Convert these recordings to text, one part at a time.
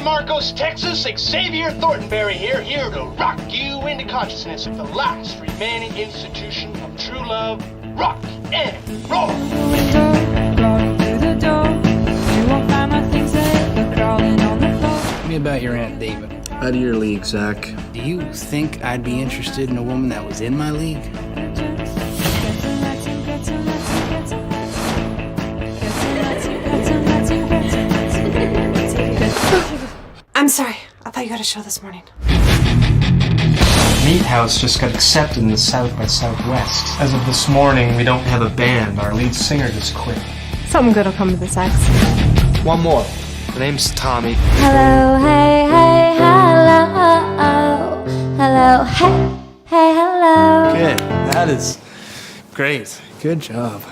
San Marcos, Texas, Xavier Thornberry here to rock you into consciousness of the last remaining institution of true love, rock and roll. Tell me about your Aunt David. Out of your league, Zach. Do you think I'd be interested in a woman that was in my league? I'm sorry. I thought you had a show this morning. Meat House just got accepted in the South by Southwest. As of this morning, we don't have a band. Our lead singer just quit. Something good will come to the sex. One more. The name's Tommy. Hello, hey, hey, hello. Hello, hey, hey, hello. Good. That is great. Good job.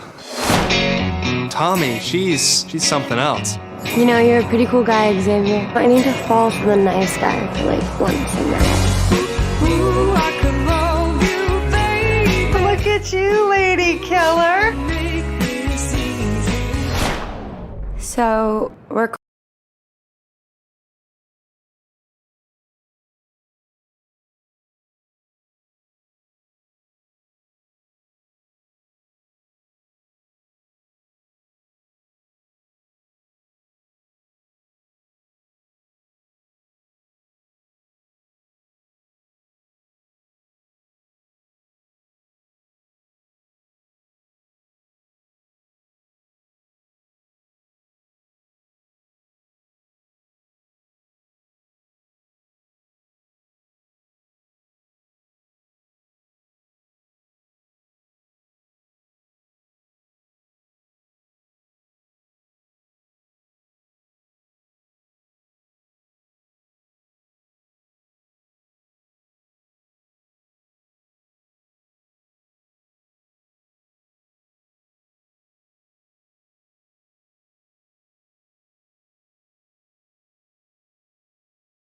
Tommy, she's something else. You know, you're a pretty cool guy, Xavier. I need to fall for the nice guy for like once in my life. Look at you, lady killer. So, we're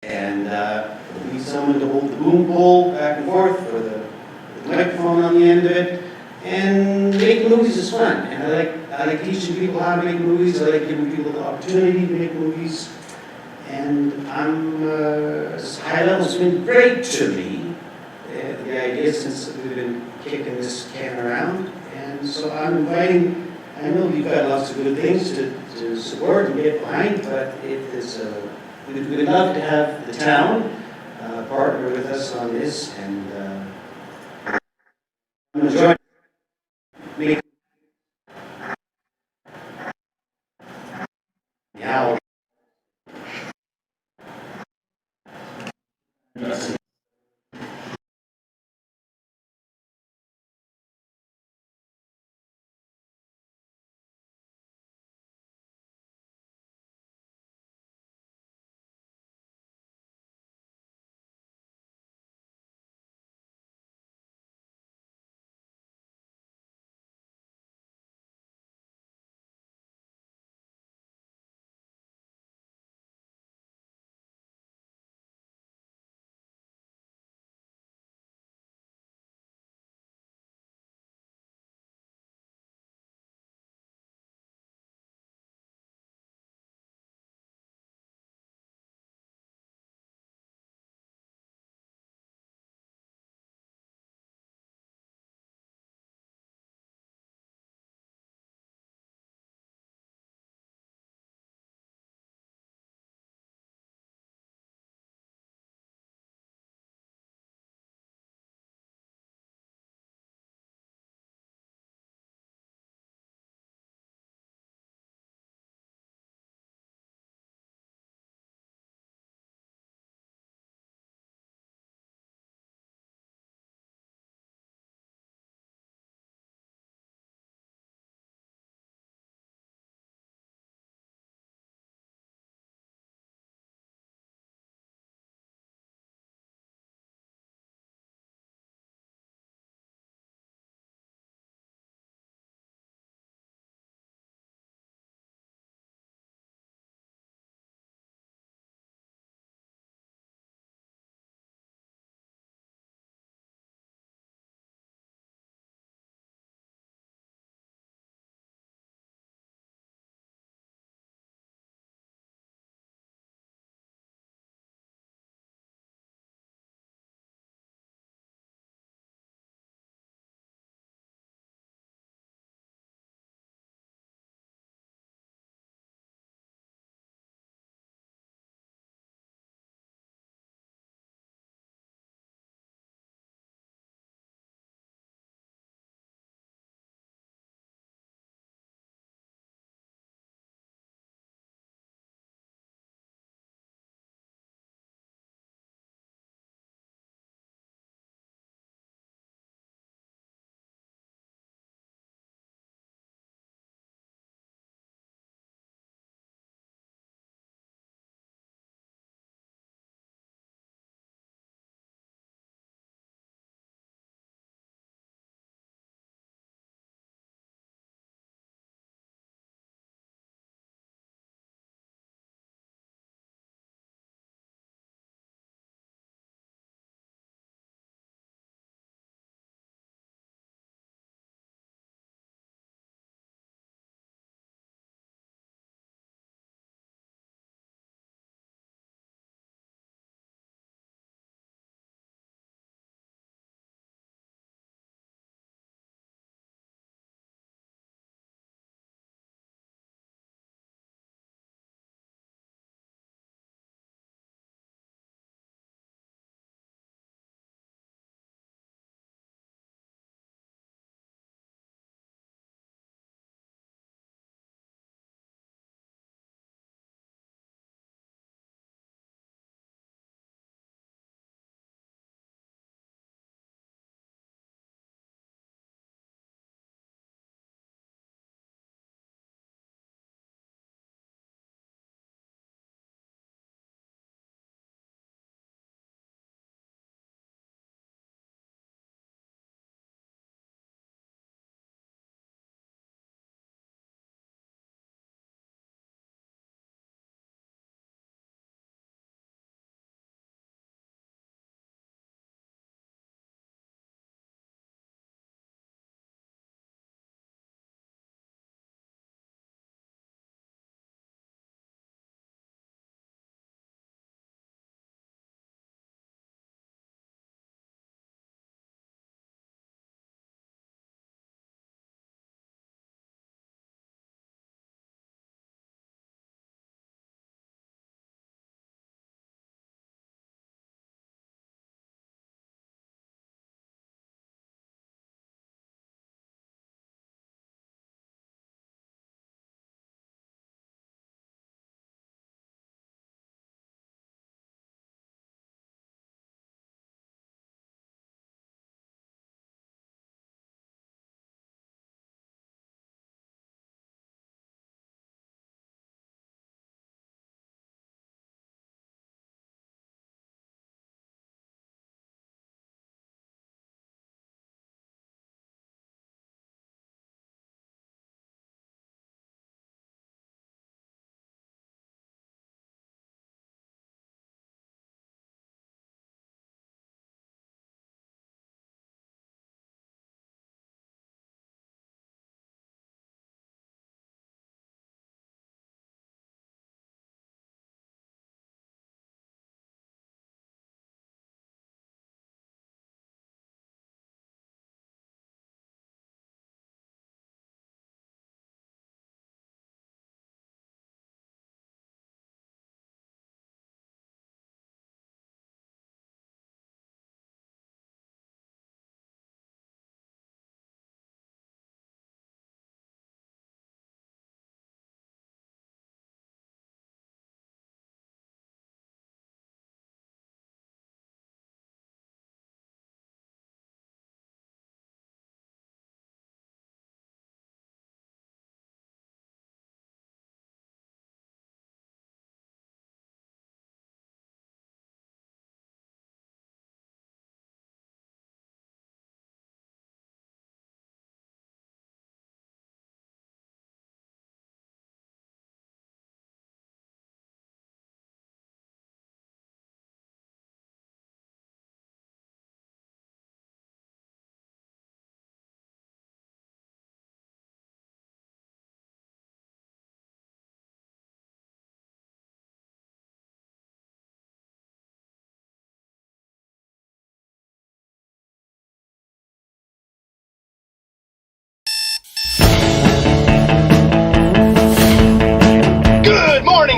And we need someone to hold the boom pole back and forth, or the microphone on the end of it. And making movies is fun. And I like teaching people how to make movies. I like giving people the opportunity to make movies. And I'm high level's been great to me. The idea since we've been kicking this can around. And so I'm inviting. I know you've got lots of good things to support and get behind, but it is. We'd love to have the town partner with us on this, and I'm enjoying making the owl.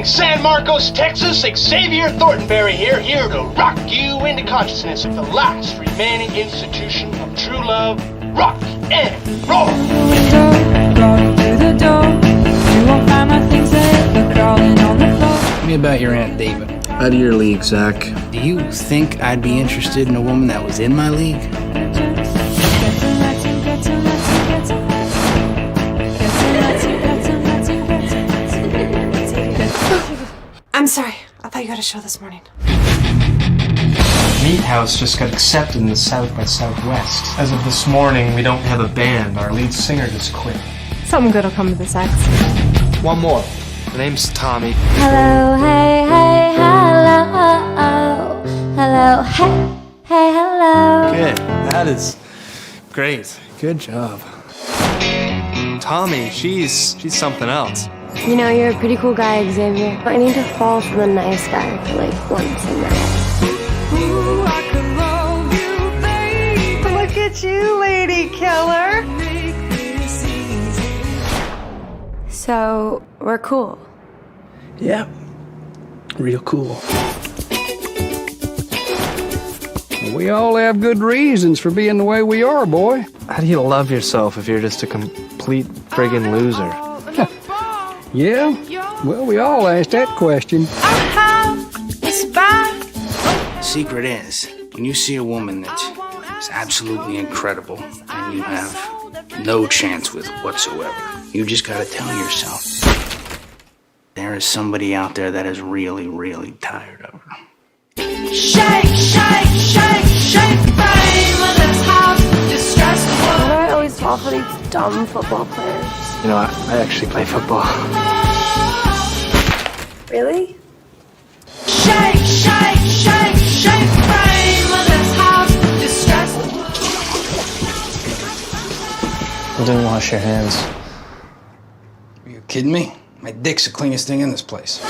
Calling San Marcos, Texas, Xavier Thornberry here to rock you into consciousness of the last remaining institution of true love, rock and roll. Crawling through the door, you won't find my things there, crawling on the floor. Tell me about your Aunt David. Out of your league, Zach. Do you think I'd be interested in a woman that was in my league? I'm sorry. I thought you had a show this morning. Meat House just got accepted in the South by Southwest. As of this morning, we don't have a band. Our lead singer just quit. Something good will come of the sex. One more. The name's Tommy. Hello, hey, hey, hello. Hello, hey, hey, hello. Good. That is great. Good job. Tommy, she's something else. You know, you're a pretty cool guy, Xavier. I need to fall for the nice guy for like once in my life. Ooh, I could love you, baby. Look at you, lady killer. Make this easy. So, we're cool. Yeah. Real cool. We all have good reasons for being the way we are, boy. How do you love yourself if you're just a complete friggin' loser? Yeah? Well, we all ask that question. Secret is, when you see a woman that is absolutely incredible and you have no chance with whatsoever, you just gotta tell yourself, there is somebody out there that is really, really tired of her. Shake, shake, shake, shake, baby. That's how distressed the Why world. do I always fall for these dumb football players? You know, I actually play football. Really? Shake, shake, shake, shake, baby. That's how distressed the world. You didn't wash your hands. Are you kidding me? My dick's the cleanest thing in this place.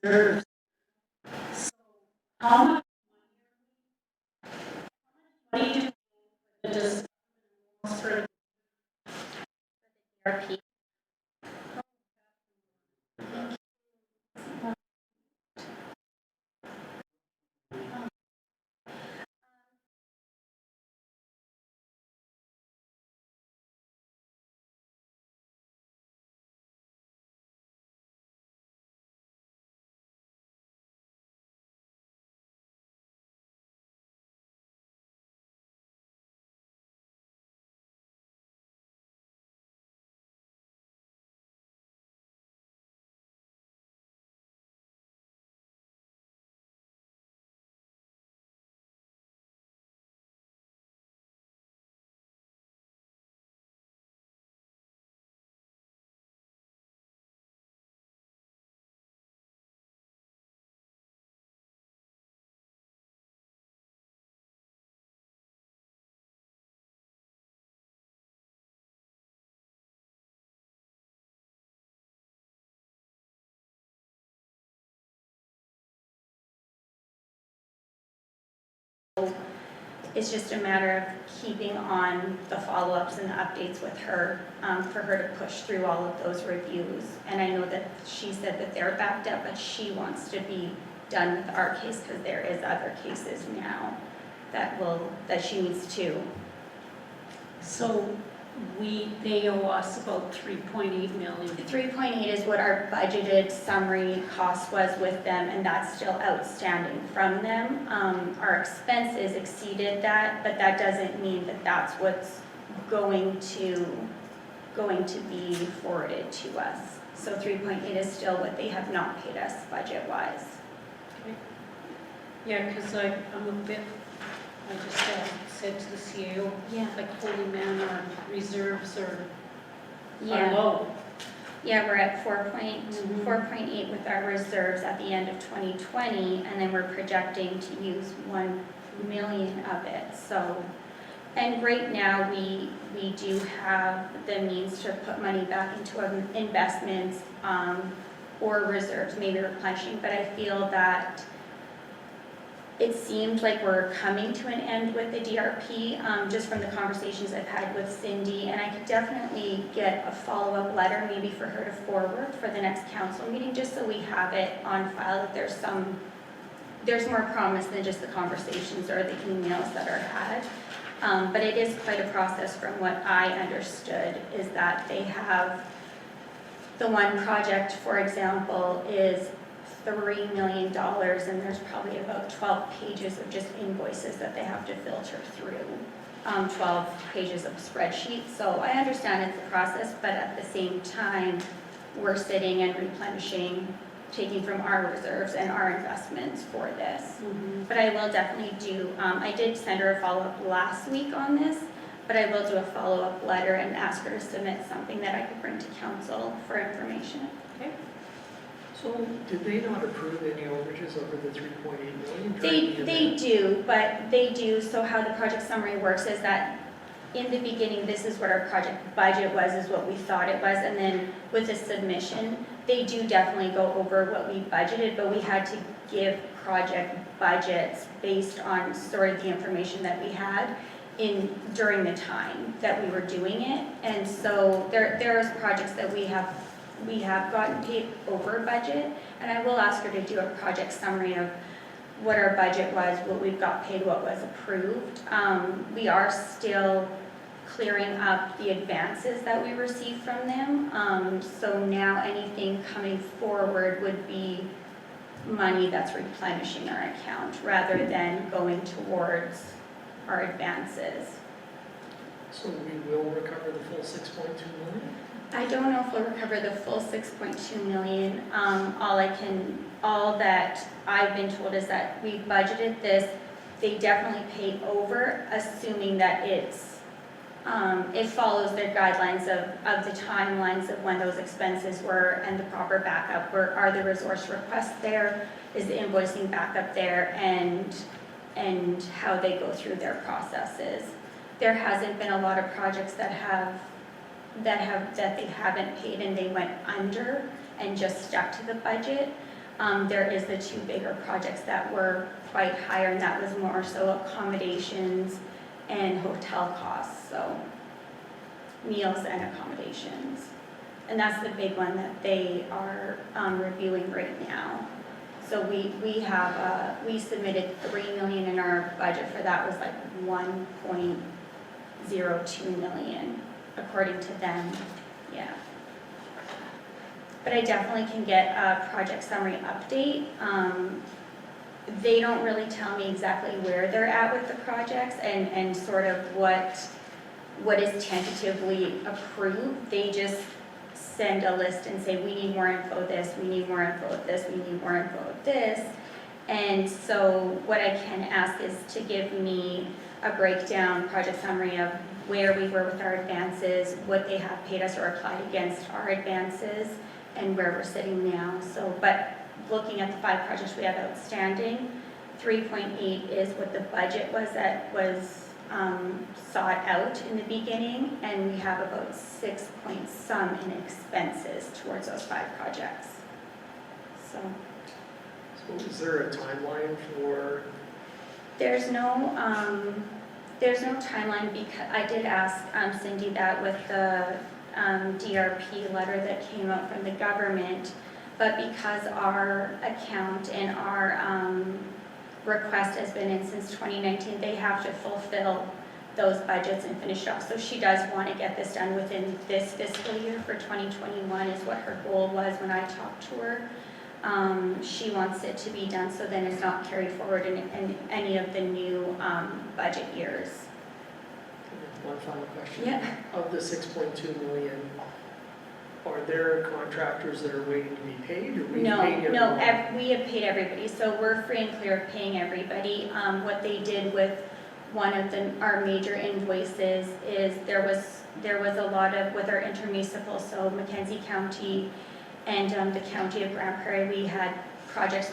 reserves. So how much money do you just for therapy? It's just a matter of keeping on the follow-ups and the updates with her, for her to push through all of those reviews. And I know that she said that they're backed up, but she wants to be done with our case because there is other cases now that she needs to. So they owe us about 3.8 million. 3.8 is what our budgeted summary cost was with them, and that's still outstanding from them. Our expenses exceeded that, but that doesn't mean that that's what's going to be forwarded to us. So 3.8 is still what they have not paid us budget-wise. Okay. Yeah, because I'm a bit, I just said to the CAO, like holy man, our reserves are low. Yeah, we're at 4.8 with our reserves at the end of 2020, and then we're projecting to use 1 million of it. So, and right now we do have the means to put money back into investments or reserves, maybe replenishing, but I feel that it seemed like we're coming to an end with the DRP, just from the conversations I've had with Cindy, and I could definitely get a follow-up letter maybe for her to forward for the next council meeting, just so we have it on file that there's more promise than just the conversations or the emails that are had. But it is quite a process from what I understood, is that they have, the one project, for example, is $3 million, and there's probably about 12 pages of just invoices that they have to filter through, 12 pages of spreadsheets. So I understand it's a process, but at the same time, we're sitting and replenishing, taking from our reserves and our investments for this. But I will definitely do, I did send her a follow-up last week on this, but I will do a follow-up letter and ask her to submit something that I could bring to council for information. Okay. So did they not approve any overages over the 3.8 million? They do, but they do, so how the project summary works is that in the beginning, this is what our project budget was, is what we thought it was, and then with the submission, they do definitely go over what we budgeted, but we had to give project budgets based on sort of the information that we had during the time that we were doing it. And so there is projects that we have gotten paid over budget, and I will ask her to do a project summary of what our budget was, what we've got paid, what was approved. We are still clearing up the advances that we received from them. So now anything coming forward would be money that's replenishing our account rather than going towards our advances. So we will recover the full 6.2 million? I don't know if we'll recover the full 6.2 million. All that I've been told is that we budgeted this. They definitely paid over, assuming that it follows their guidelines of the timelines of when those expenses were and the proper backup. Are the resource requests there? Is the invoicing backup there? And how they go through their processes. There hasn't been a lot of projects that they haven't paid and they went under and just stuck to the budget. There is the two bigger projects that were quite higher, and that was more so accommodations and hotel costs, so meals and accommodations. And that's the big one that they are reviewing right now. So we submitted 3 million in our budget for that, was like 1.02 million, according to them, yeah. But I definitely can get a project summary update. They don't really tell me exactly where they're at with the projects and sort of what is tentatively approved. They just send a list and say, we need more info of this, we need more info of this, we need more info of this. And so what I can ask is to give me a breakdown project summary of where we were with our advances, what they have paid us or applied against our advances, and where we're sitting now. So, but looking at the 5 projects we have outstanding, 3.8 is what the budget was that was sought out in the beginning, and we have about 6 point some in expenses towards those 5 projects. So is there a timeline for? There's no timeline, because I did ask Cindy that with the DRP letter that came out from the government, but because our account and our request has been in since 2019, they have to fulfill those budgets and finish it off. So she does want to get this done within this fiscal year for 2021 is what her goal was when I talked to her. She wants it to be done so then it's not carried forward in any of the new budget years. One final question. Yeah. Of the 6.2 million, are there contractors that are waiting to be paid, or we paying everyone? We have paid everybody, so we're free and clear of paying everybody. What they did with one of our major invoices is there was a lot of, with our intermunicipal, so Mackenzie County and the County of Grand Prairie, we had projects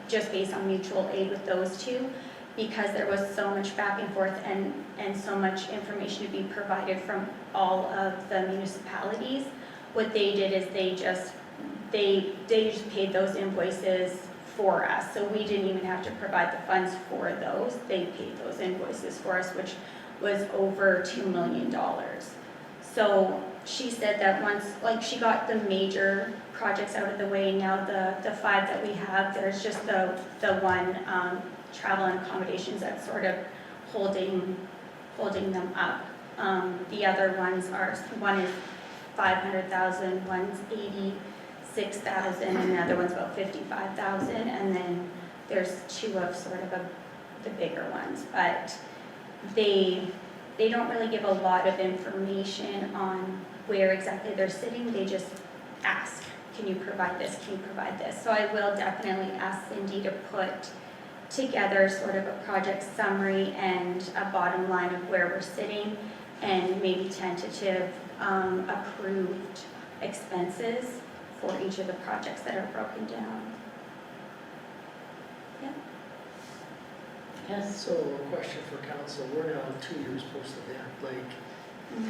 just based on mutual aid with those two, because there was so much back and forth and so much information to be provided from all of the municipalities. What they did is they just paid those invoices for us, so we didn't even have to provide the funds for those. They paid those invoices for us, which was over $2 million. So she said that once, like, she got the major projects out of the way, now the 5 that we have, there's just the one travel and accommodations that's sort of holding them up. The other ones are, one is 500,000, one's 86,000, and the other one's about 55,000, and then there's 2 of sort of the bigger ones, but they don't really give a lot of information on where exactly they're sitting. They just ask, can you provide this, can you provide this? So I will definitely ask Cindy to put together sort of a project summary and a bottom line of where we're sitting, and maybe tentative approved expenses for each of the projects that are broken down. Yeah. Yes. So a question for council, we're now 2 years post-event, like,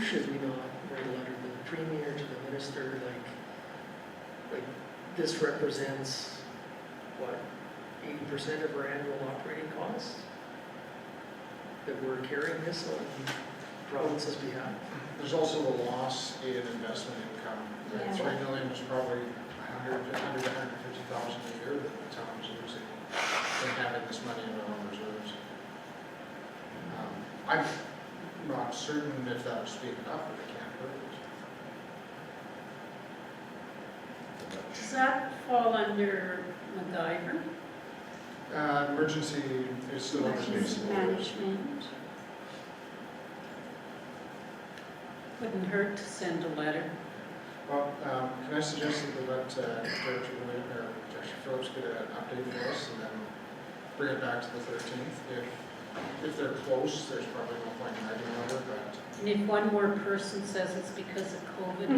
should we not write a letter to the premier, to the minister, like this represents, what, 80% of our annual operating costs? That we're carrying this on province's behalf? There's also the loss in investment income. Yeah. 3 million was probably 100 to 150,000 a year that the town was losing in having this money in our own reserves. I'm not certain if that was speak enough, but it can't hurt. Does that fall under MacGyver? Emergency is still under Emergency basic orders. management. Wouldn't hurt to send a letter. Well, can I suggest that we let Director Phillips get an update for us and then bring it back to the 13th? If they're close, there's probably no point in writing a letter, but... And if one more person says it's because of COVID,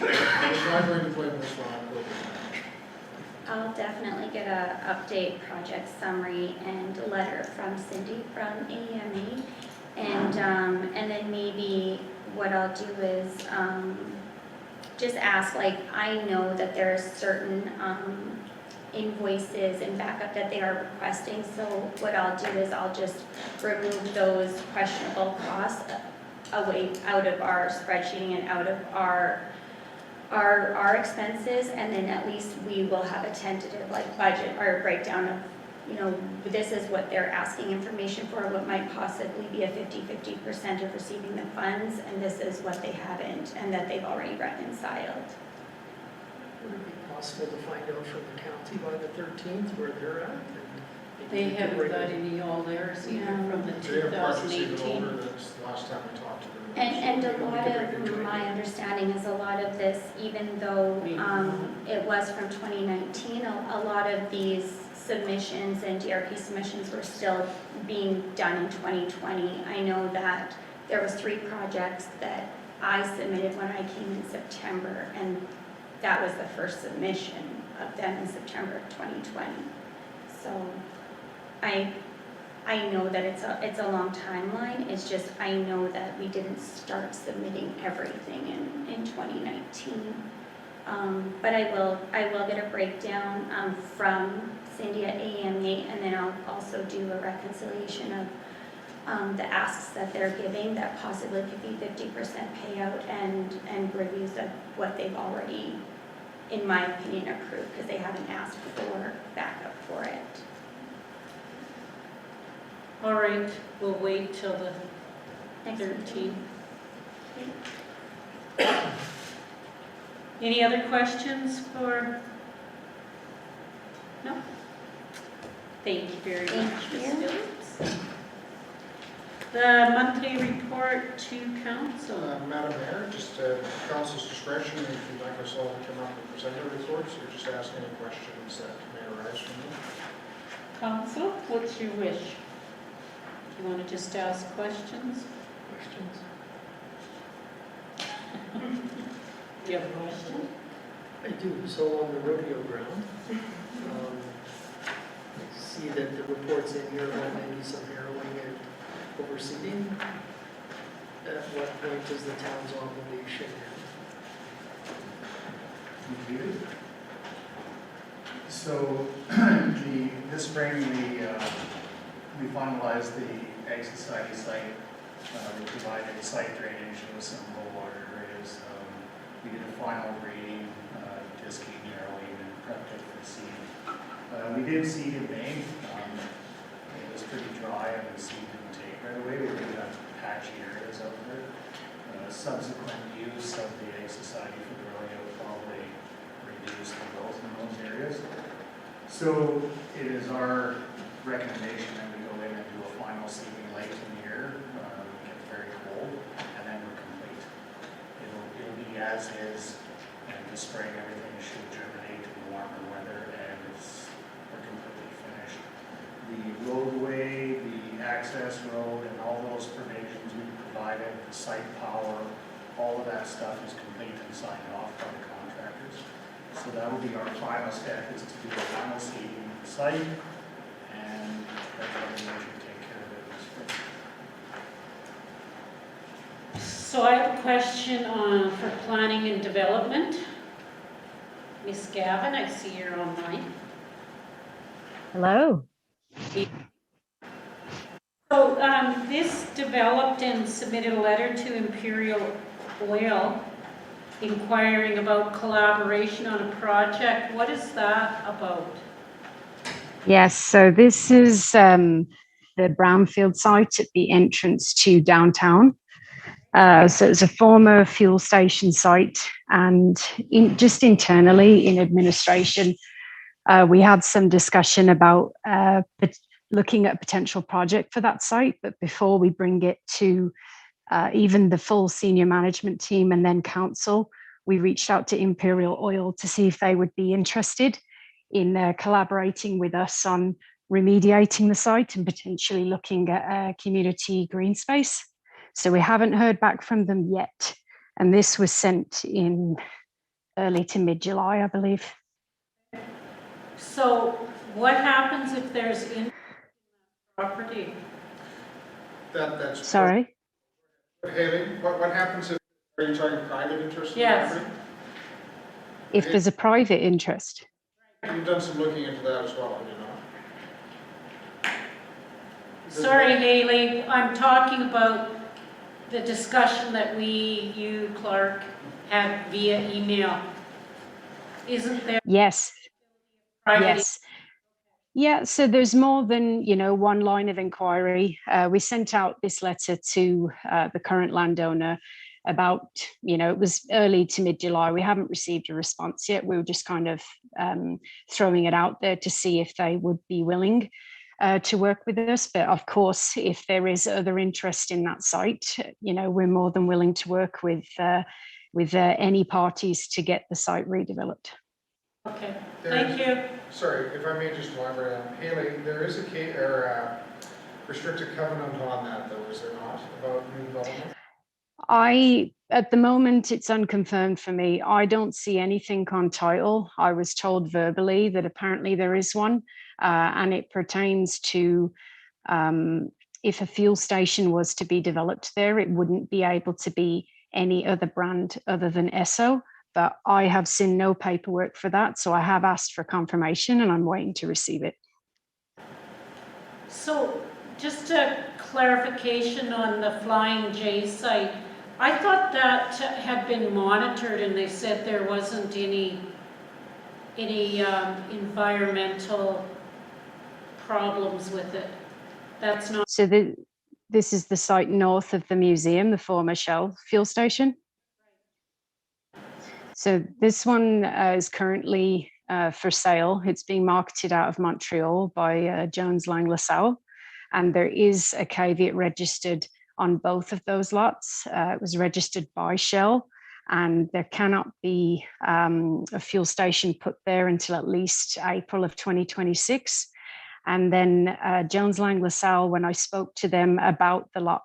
I'm not going to blame this one on COVID. I'll definitely get a update project summary and a letter from Cindy from AMA, and then maybe what I'll do is just ask, like, I know that there are certain invoices and backup that they are requesting, so what I'll do is I'll just remove those questionable costs away out of our spreadsheeting and out of our expenses, and then at least we will have a tentative like budget or breakdown of, you know, this is what they're asking information for, what might possibly be a 50% of receiving the funds, and this is what they haven't, and that they've already reconciled. Would it be possible to find out from the county by the 13th where they're at? And They we could haven't bring got it- any all theirs either No. from the They have purchased even 2018. older than the last time we talked to them. And a lot of, my understanding is a lot of this, even though it was from 2019, a lot of these submissions and DRP submissions were still being done in 2020. I know that there was 3 projects that I submitted when I came in September, and that was the first submission of them in September of 2020. So I know that it's a long timeline. It's just I know that we didn't start submitting everything in 2019. But I will get a breakdown from Cindy at AMA, and then I'll also do a reconciliation of the asks that they're giving that possibly could be 50% payout and reviews of what they've already, in my opinion, approved, because they haven't asked for backup for it. All right, we'll wait till the Next 13th. Any other questions for? No? Thank you very Thank much, you. Ms. Phillips. The monthly report to council. Madam Mayor, just council's discretion, if you'd like us all to come up and present our reports, or just ask any questions that may arise from you. Council, what's your wish? Do you want to just ask questions? Questions? Do you have a question? I do. So on the rodeo ground, I see that the reports in here about maybe some harrowing and overseeding. At what point does the town's obligation end? So, this spring we finalized the Ag Society site. We provided site drainage with some low water areas. We did a final grading, disking, narrowing, and prepped it for seed. We did seed in May. It was pretty dry and the seed didn't take right away. We did have patchy areas out there. Subsequent use of the Ag Society for the rodeo probably reduced the growth in those areas. So it is our recommendation that we go in and do a final seeding late in the year. It gets very cold, and then we're complete. It'll be as is, and the spring everything should germinate in warmer weather, and we're completely finished. The roadway, the access road, and all those provisions we provided, the site power, all of that stuff is complete and signed off by the contractors. So that will be our final step, is to do the final seeding of the site, and everybody should take care of it this spring. So I have a question for planning and development. Miss Gavin, I see you're online. Hello. So this developed and submitted a letter to Imperial Oil inquiring about collaboration on a project. What is that about? Yes, so this is the brownfield site at the entrance to downtown. So it's a former fuel station site, and just internally in administration, we had some discussion about looking at a potential project for that site. But before we bring it to even the full senior management team and then council, we reached out to Imperial Oil to see if they would be interested in collaborating with us on remediating the site and potentially looking at a community green space. So we haven't heard back from them yet. And this was sent in early to mid-July, I believe. So what happens if there's property? That's Sorry? Haley, what happens if, are you talking private interest in the Yes. property? if there's a private interest. You've done some looking into that as well, have you not? Sorry, Haley, I'm talking about the discussion that you, Clark, had via email. Isn't there Yes, private? yes. Yeah, so there's more than, one line of inquiry. We sent out this letter to the current landowner about, it was early to mid-July. We haven't received a response yet. We were just kind of throwing it out there to see if they would be willing to work with us. But of course, if there is other interest in that site, we're more than willing to work with any parties to get the site redeveloped. Okay, thank you. Sorry, if I may just elaborate on, Haley, there is a restricted covenant on that though, is there not, about new development? At the moment, it's unconfirmed for me. I don't see anything on title. I was told verbally that apparently there is one, and it pertains to if a fuel station was to be developed there, it wouldn't be able to be any other brand other than Esso. But I have seen no paperwork for that, so I have asked for confirmation and I'm waiting to receive it. So just a clarification on the Flying J site. I thought that had been monitored and they said there wasn't any environmental problems with it. That's not. So this is the site north of the museum, the former Shell fuel station. So this one is currently for sale. It's being marketed out of Montreal by Jones Lang LaSalle. And there is a caveat registered on both of those lots. It was registered by Shell, and there cannot be a fuel station put there until at least April of 2026. And then Jones Lang LaSalle, when I spoke to them about the lot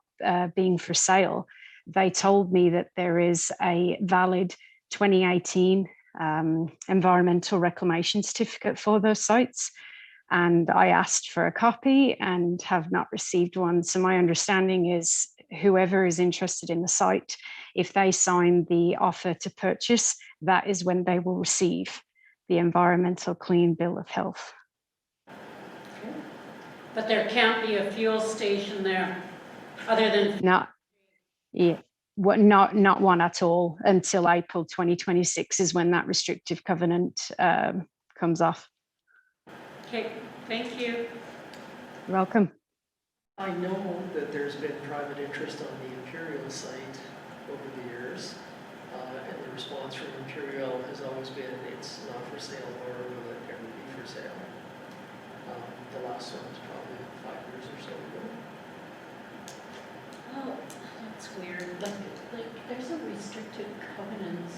being for sale, they told me that there is a valid 2018 environmental reclamation certificate for those sites. And I asked for a copy and have not received one. So my understanding is whoever is interested in the site, if they sign the offer to purchase, that is when they will receive the environmental clean bill of health. But there can't be a fuel station there other than. Not one at all until April 2026 is when that restrictive covenant comes off. Okay, thank you. You're welcome. I know that there's been private interest on the Imperial site over the years, and the response from Imperial has always been it's not for sale, nor will it ever be for sale. The last one was probably 5 years or so ago. Oh, that's weird. Like there's a restricted covenant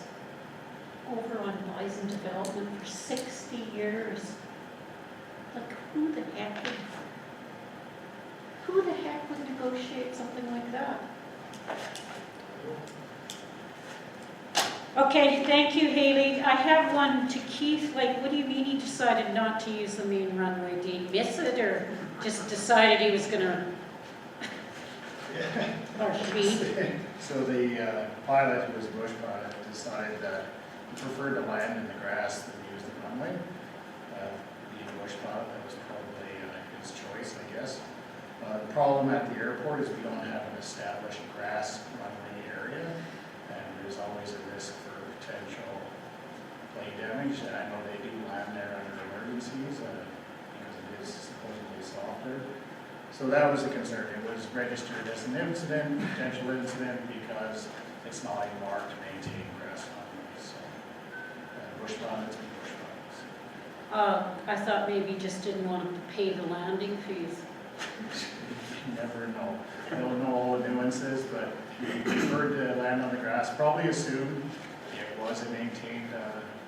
over on Bison Development for 60 years. Like who the heck would negotiate something like that? Okay, thank you, Haley. I have one to Keith. Like, what do you mean he decided not to use the main runway? Did he miss it or just decided he was gonna, or she? So the pilot, who was a bush pilot, decided that he preferred to land in the grass than use the runway. Being a bush pilot, that was probably his choice, I guess. The problem at the airport is we don't have an established grass runway area, and there's always a risk for potential plane damage. And I know they do land there under emergencies because it is supposedly softer. So that was the concern. It was registered as an incident, potential incident, because it's not a marked maintained grass runway. So bush pilots and bush pilots. I thought maybe just didn't want to pay the landing fees. You never know. I don't know all the nuances, but he preferred to land on the grass. Probably assumed it was a maintained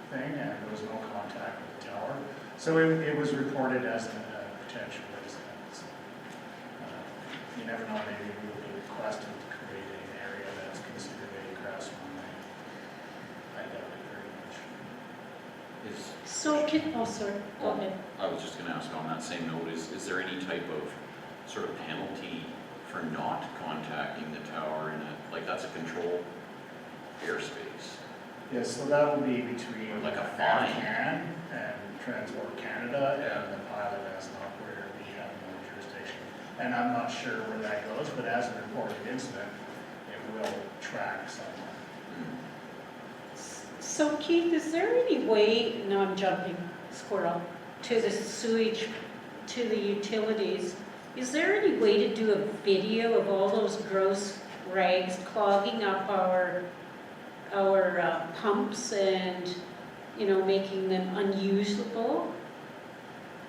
thing and there was no contact with the tower. So it was reported as a potential incident. So, you never know, maybe we will be requested to create an area that's considered a grass runway. I doubt it very much. So sorry, go ahead. I was just going to ask on that same note, is there any type of sort of penalty for not contacting the tower in a, like that's a controlled airspace? Yes, so that will be between Like a fine. Can and Transport Canada, and the pilot as an operator, we have no jurisdiction. And I'm not sure where that goes, but as a reported incident, it will track someone. So Keith, is there any way, no, I'm jumping, squirrel, to the sewage, to the utilities, is there any way to do a video of all those gross rags clogging up our pumps and, you know, making them unusable?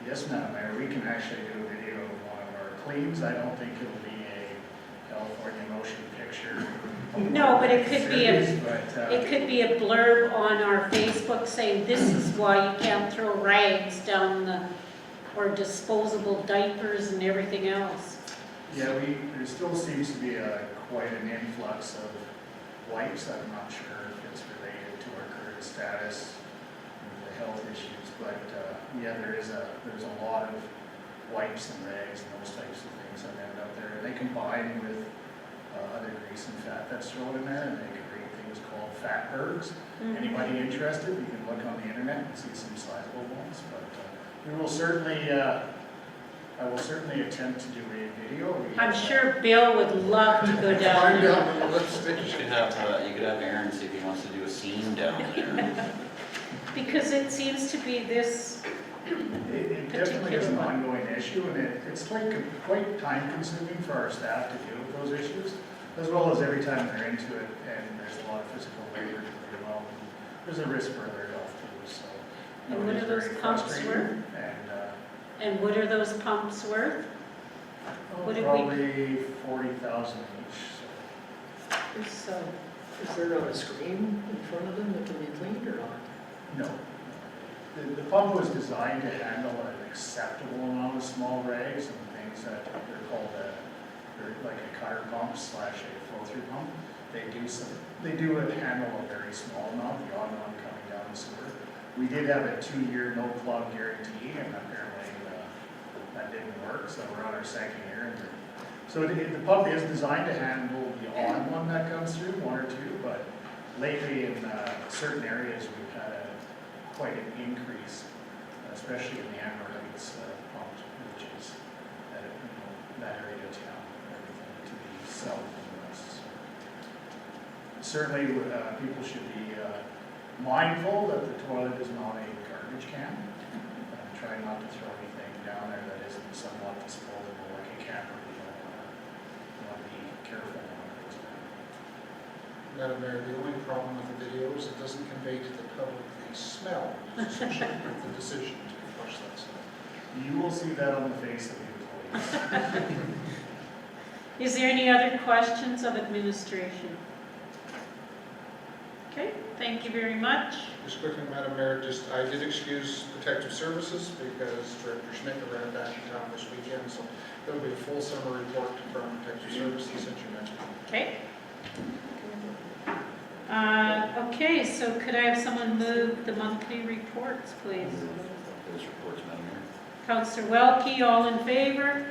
Yes, Madam Mayor, we can actually do a video of one of our cleans. I don't think it'll be a California motion picture. No, but it could be series, but, it could be a blurb on our Facebook saying this is why you can't throw rags down the, or disposable diapers and everything else. Yeah, there still seems to be quite an influx of wipes. I'm not sure if it's related to our current status and the health issues, but yeah, there's a lot of wipes and rags and those types of things that end up there. They combine with other grease and fat that's thrown in there and they create things called fatbergs. Anybody interested, you can look on the internet and see some sizable ones, but we will certainly, I will certainly attempt to do a video. I'm sure Bill would love to go down. You could have Aaron see if he wants to do a scene down there. Because it seems to be this. It definitely is an ongoing issue, and it's quite time consuming for our staff to deal with those issues, as well as every time they're into it, and there's a lot of physical labor to be involved. There's a risk for their health too, so. And what are those pumps worth? And what are those pumps worth? What did Probably 40,000 each. So. Is there a screen in front of them that can be cleaned or not? No. The pump was designed to handle an acceptable amount of small rags and things that they're called they're like a cutter pump / a flow-through pump. They do handle a very small amount, the odd one coming down the sewer. We did have a 2-year no plug guarantee, and apparently that didn't work, so we're on our 2nd year. So the pump is designed to handle the odd one that comes through, 1 or 2, but lately in certain areas we've had quite an increase, especially in the Amber Heights pump, which is that area of town, everything to the south and west. Certainly people should be mindful that the toilet is not a garbage can. Try not to throw anything down there that isn't somewhat disposable, like a camper. You want to be careful on those. Madam Mayor, the only problem with the video is it doesn't convey to the public the smell associated with the decision to flush that stuff. You will see that on the face of the employees. Is there any other questions of administration? Okay, thank you very much. Just quickly, Madam Mayor, I did excuse Protective Services because Director Schmidt ran back in town this weekend, so there will be a full summer report from Protective Services since you mentioned it. Okay. Okay, so could I have someone move the monthly reports, please? Those reports, Madam Mayor. Councillor Welke, all in favor?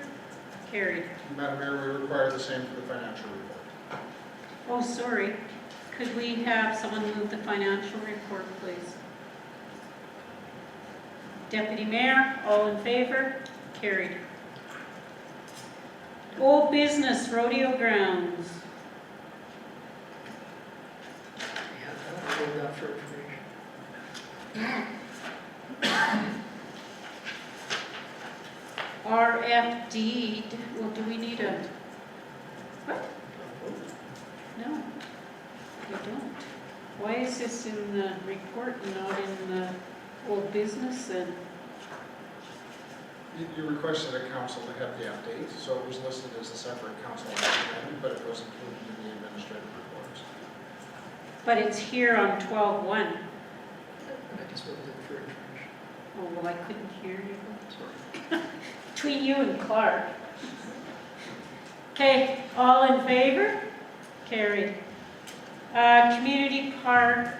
Carried. Madam Mayor, we require the same for the financial report. Oh, sorry. Could we have someone move the financial report, please? Deputy Mayor, all in favor? Carried. Old business, rodeo grounds. Yeah, I don't know that for information. RFD, well, do we need a, what? No, we don't. Why is this in the report and not in the old business then? You requested a council to have the update, so it was listed as a separate council item, but it was included in the administrative reports. But it's here on 12-1. I just wanted it for information. Oh, well, I couldn't hear you. Sorry. Between you and Clark. Okay, all in favor? Carried. Community park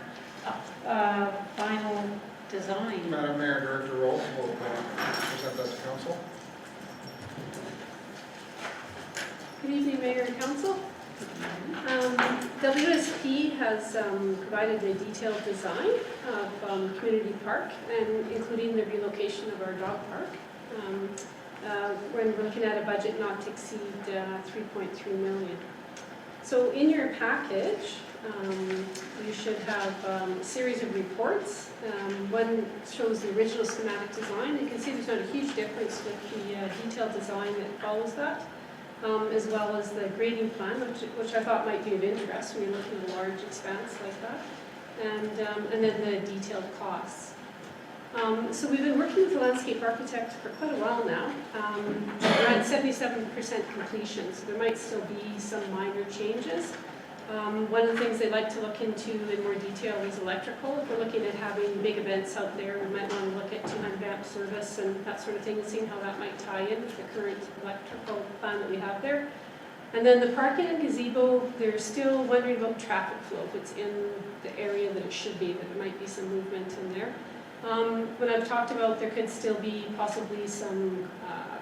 final design. Madam Mayor, Director Rolfe will present that to council. Good evening, Mayor and Council. WS RFP has provided a detailed design of Community Park, and including the relocation of our dog park. We're looking at a budget not to exceed 3.3 million. So in your package, you should have a series of reports. One shows the original schematic design. You can see there's not a huge difference with the detailed design that follows that, as well as the grading plan, which I thought might be of interest when you're looking at a large expanse like that, and then the detailed costs. So we've been working with the landscape architect for quite a while now. We're at 77% completion, so there might still be some minor changes. One of the things they like to look into in more detail is electrical. If we're looking at having big events out there, we might want to look at 200 amp service and that sort of thing, and seeing how that might tie in with the current electrical plan that we have there. And then the parking and gazebo, they're still wondering about traffic flow, if it's in the area that it should be, that there might be some movement in there. When I've talked about there could still be possibly some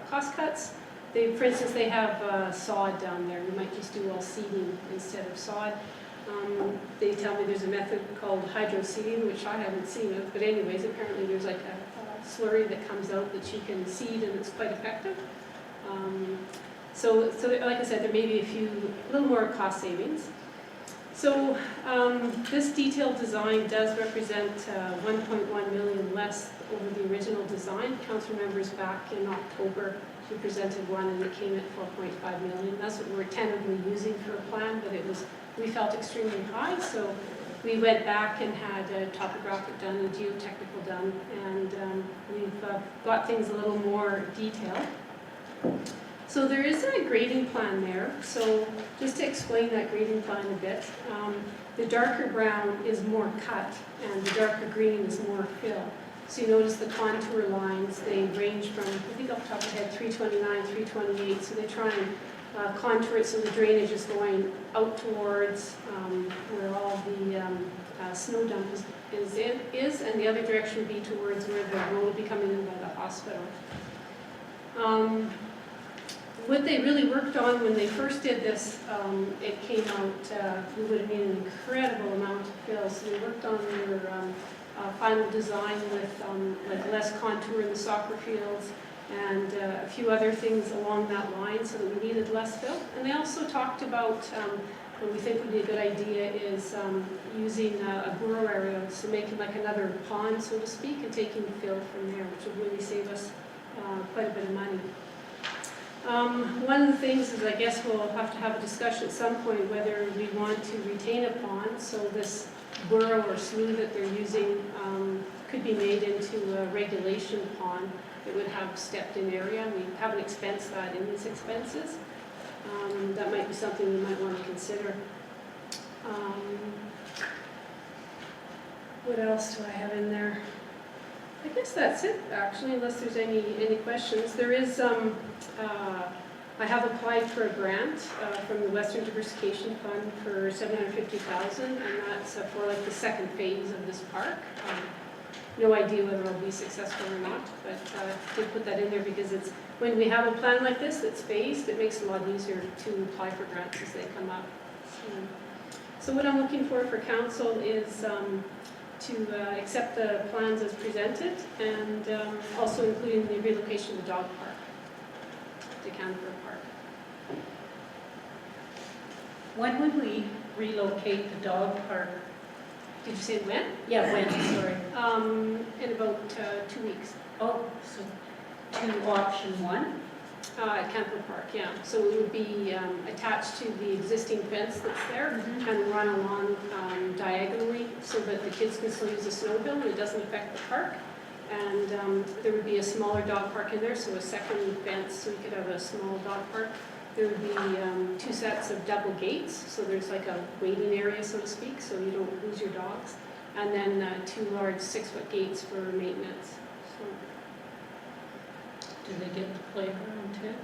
cost cuts. For instance, they have sod down there. We might just do all seeding instead of sod. They tell me there's a method called hydro seeding, which I haven't seen of, but anyways, apparently there's like a slurry that comes out that you can seed, and it's quite effective. So like I said, there may be a little more cost savings. So this detailed design does represent 1.1 million less over the original design. Council members back in October, we presented one and it came at 4.5 million. That's what we're tentatively using for a plan, but we felt extremely high, so we went back and had a topographic done, a geotechnical done, and we've got things a little more detailed. So there is a grading plan there. So just to explain that grading plan a bit, the darker brown is more cut and the darker green is more fill. So you notice the contour lines, they range from, I think off the top of the head, 329, 328. So they try and contour it so the drainage is going out towards where all the snow dump is, and the other direction would be towards where the road will be coming in by the hospital. What they really worked on when they first did this, it came out, we would have needed an incredible amount of fill. So they worked on their final design with like less contour in the soccer fields and a few other things along that line so that we needed less fill. And they also talked about what we think would be a good idea is using a burrow area, so making like another pond, so to speak, and taking fill from there, which would really save us quite a bit of money. One of the things is I guess we'll have to have a discussion at some point whether we want to retain a pond. So this burrow or slough that they're using could be made into a regulation pond that would have stepped-in area. We haven't expensed that in these expenses. That might be something we might want to consider. What else do I have in there? I guess that's it, actually, unless there's any questions. There is, I have applied for a grant from the Western Diversification Fund for $750,000, and that's for like the second phase of this park. No idea whether I'll be successful or not, but I did put that in there because it's when we have a plan like this that's phased, it makes it a lot easier to apply for grants as they come up. So what I'm looking for council is to accept the plans as presented, and also including the relocation of the dog park to Canterbury Park. When would we relocate the dog park? Did you say when? Yeah, when, sorry. In about 2 weeks. Oh, so to option one? At Canterbury Park, yeah. So it would be attached to the existing fence that's there and run along diagonally so that the kids can still use the snow hill and it doesn't affect the park. And there would be a smaller dog park in there, so a second fence so you could have a small dog park. There would be 2 sets of double gates, so there's like a waiting area, so to speak, so you don't lose your dogs. And then 2 large 6-foot gates for maintenance. So. Do they get the playground too?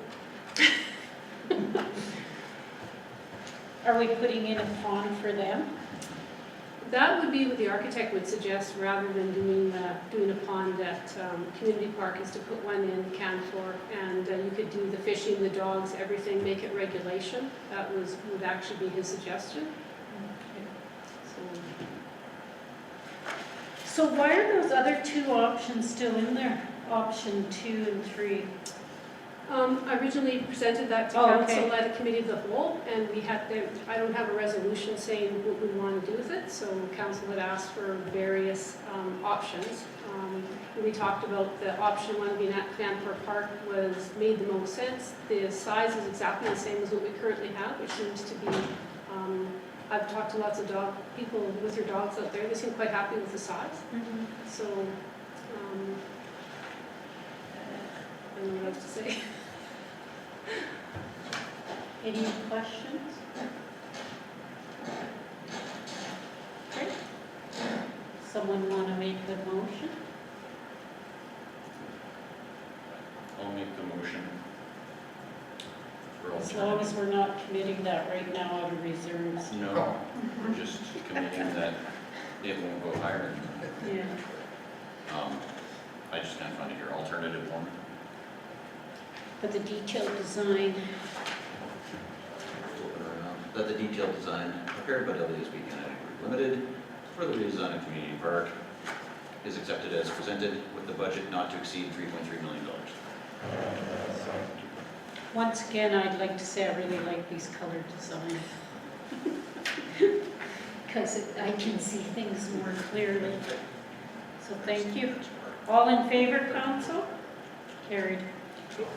Are we putting in a pond for them? That would be what the architect would suggest rather than doing a pond at Community Park, is to put one in Canfor, and you could do the fishing, the dogs, everything, make it regulation. That would actually be his suggestion. So why are those other two options still in there? Option 2 and 3? I originally presented that to Oh, okay. council at a committee of the whole, and we had, I don't have a resolution saying what we want to do with it, so council had asked for various options. We talked about the option 1 being at Vanport Park made the most sense. The size is exactly the same as what we currently have, which seems to be, I've talked to lots of people with your dogs out there, they seem quite happy with the size. So, I don't know what else to say. Any questions? Okay. Someone want to make the motion? I'll make the motion. For As long as we're not committing that right now out of reserves. No, we're just committing that it won't go higher. Yeah. I just can't find it here. Alternative 1. For the detailed design. Flip it around. That the detailed design prepared by WSB Canada Group Limited for the redesign of Community Park is accepted as presented with the budget not to exceed $3.3 million. Once again, I'd like to say I really like these colored designs. Because I can see things more clearly. So thank you. All in favor, council? Carried.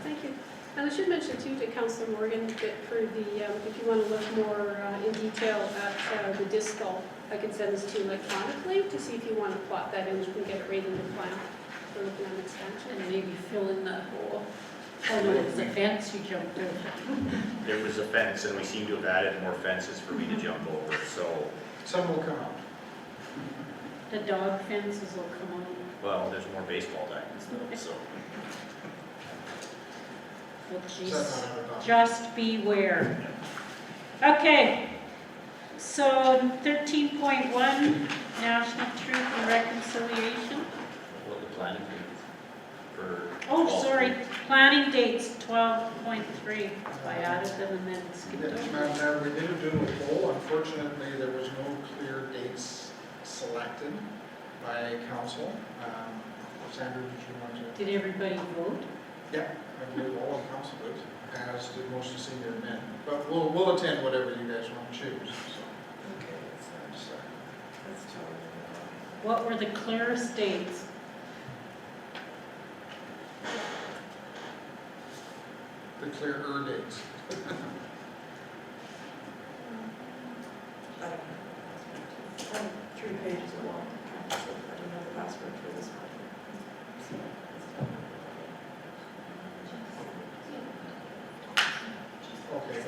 Thank you. And I should mention too to Councillor Morgan that for the, if you want to look more in detail at the disc golf, I can send this to you electronically to see if you want to plot that in, you can get it right in the plan for looking at expansion. And maybe fill in that hole. Oh no, it was a fence you jumped over. There was a fence, and we seem to have added more fences for me to jump over, so, Some will come out. The dog fences will come out. well, there's more baseball diamonds though, so. Well, Is that not on the document? just beware. Okay, so 13.1, National Truth and Reconciliation. What the planning for? Oh, sorry, planning dates 12.3. I added them and then skipped over. Madam Mayor, we did do a poll. Unfortunately, there was no clear dates selected by council. Sandra, did you want to? Did everybody vote? Yeah, I believe all of council did, as did most of the senior men. But we'll attend whatever you guys want to choose, so. Okay, that's totally. What were the clearest dates? The clearer dates. I don't know. I'm 3 pages long. I don't know the password for this one. Okay.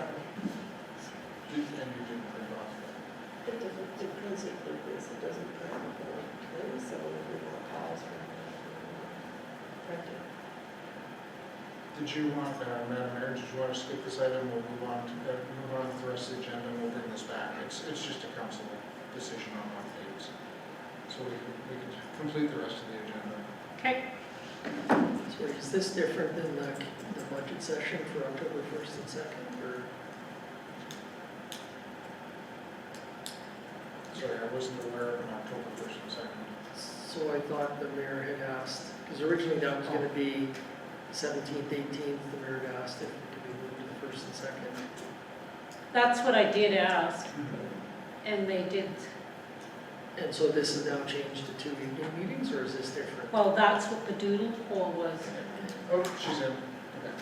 And you didn't print off It doesn't, it prints it like this, it doesn't print the whole thing, so we want to pause for printing. Did you want, Madam Mayor, did you want to skip this item? We'll move on with the rest of the agenda and we'll bring this back. It's just a council decision on dates. So we can complete the rest of the agenda. Okay. So is this different than the budget session for October 1st and 2nd, or? Sorry, I wasn't aware of an October 1st and 2nd. So I thought the mayor had asked, because originally that was going to be 17th, 18th, the mayor had asked if it could be moved to the 1st and 2nd. That's what I did ask, and they did. And so this is now changed to 2 evening meetings, or is this different? Well, that's what the doodle poll was. Oh, she's in. Okay.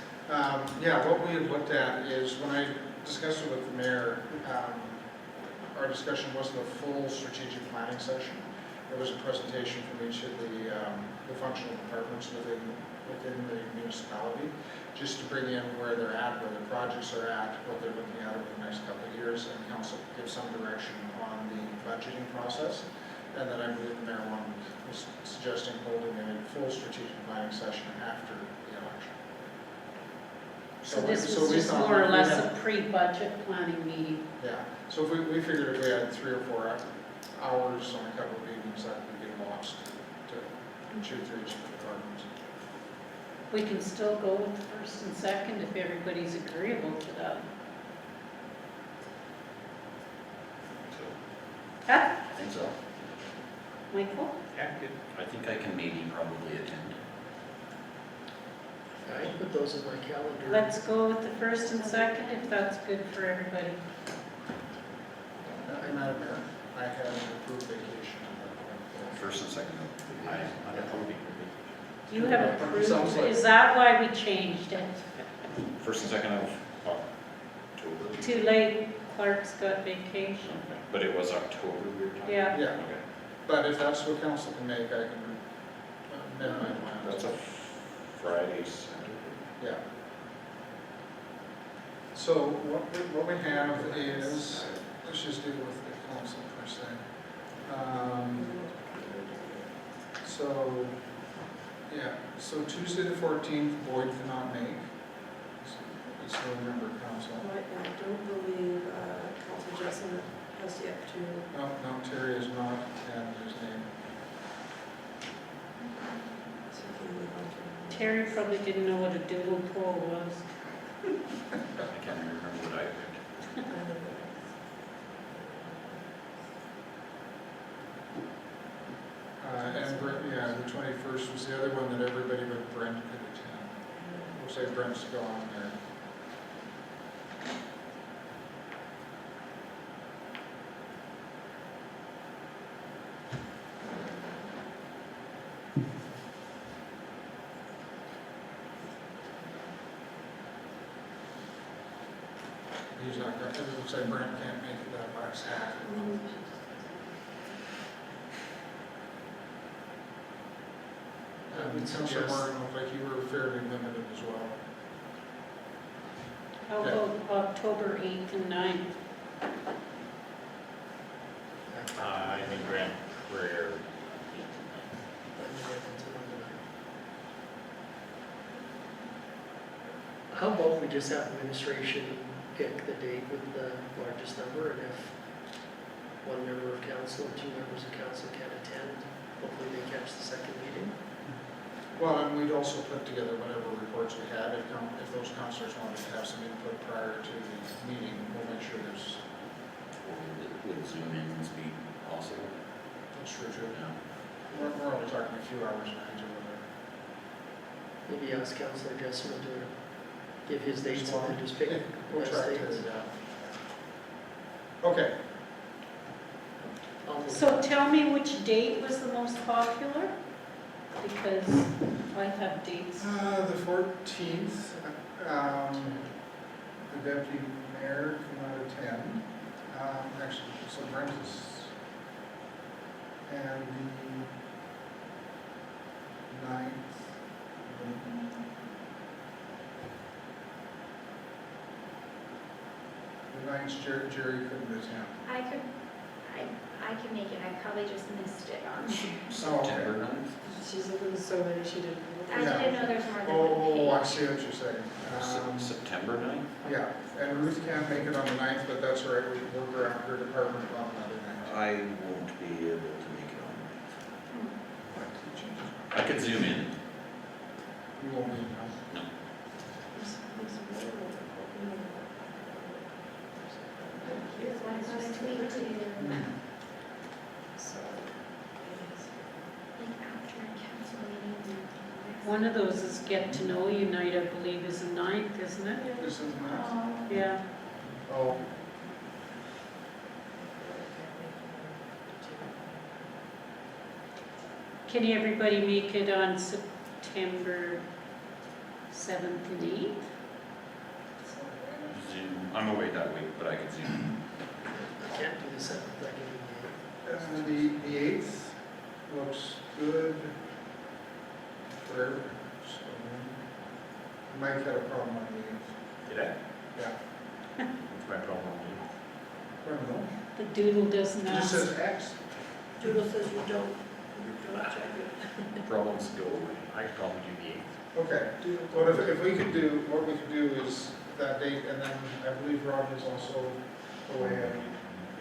Yeah, what we had looked at is when I discussed it with the mayor, our discussion wasn't a full strategic planning session. It was a presentation from each of the functional departments within the municipality, just to bring in where they're at, where the projects are at, what they're looking at over the next couple of years, and council give some direction on the budgeting process. And then I believe the mayor was suggesting holding a full strategic planning session after the election. So this was just more or less a pre-budget planning meeting. Yeah, so if we figured if we had 3 or 4 hours on a couple of evenings, that would be lost to shoot through each of the departments. We can still go with the 1st and 2nd if everybody's agreeable to that. So, Huh? I think so. Michael? Yeah, good. I think I can maybe probably attend. I put those in my calendar. Let's go with the first and second, if that's good for everybody. Madam Mayor, I have an approved vacation. First and second. I'm approving. You have approved, Sounds like- is that why we changed it? First and second of October. Too late, Clark's got vacation. But it was October we were talking? Yeah. Yeah, Okay. but if that's what council can make, I can amend my plan. That's a Friday, Saturday. Yeah. So what we have is, let's just deal with the council per se. So, yeah, so Tuesday the 14th, Boyd cannot make. It's no member of council. I don't believe Councilor Jessen has yet to. No, Terry is not, and his name. Terry probably didn't know what a doodle poll was. I can't even remember what I picked. And Brent, yeah, the 21st was the other one that everybody but Brent could attend. Looks like Brent's gone there. He's not going, it looks like Brent can't make it that last half. Councilor Martin looked like you were fairly limited as well. How about October 8th and 9th? I think Grant Prayer. How about we just have administration pick the date with the largest number, and if one member of council and two members of council can't attend, hopefully they catch the second meeting. Well, and we'd also put together whatever reports we had, if those councillors wanted to have some input prior to the meeting, we'll make sure there's. Would Zoom-ins be possible? That's true, too. Yeah. We're only talking a few hours night or whatever. Maybe ask Councilor Jessen to give his dates and then just pick We'll best try to, dates. yeah. Okay. So tell me which date was the most popular? Because I have dates. The 14th, the deputy mayor cannot attend. Actually, so Brent is, and the 9th. The 9th, Jerry couldn't attend. I can make it, I probably just missed it on. September 9th? She's looking so many, she didn't. I didn't know there's more than Oh, one I page. see what you're saying. September 9th? Yeah, and Ruth can't make it on the 9th, but that's all right, we can work around her department on another night. I won't be able to make it on the 9th. I could zoom in. You won't be in town. No. I saw a tweet too. Like after a council meeting. One of those is get to know you night, I believe, is the 9th, isn't it? This is not. Yeah. Oh. Can everybody make it on September 7th and 8th? Zoom. I'm away that week, but I could zoom. I can't do the 7th, I can do The 8th looks good for everyone. So, Mike had a problem on the 8th. Did I? Yeah. What's my problem? I don't know. The doodle does It not. just says X. Doodle says you don't check it. Problems go away. I could probably do the 8th. Okay. Well, if we could do, what we could do is that date, and then I believe Rodney's also away.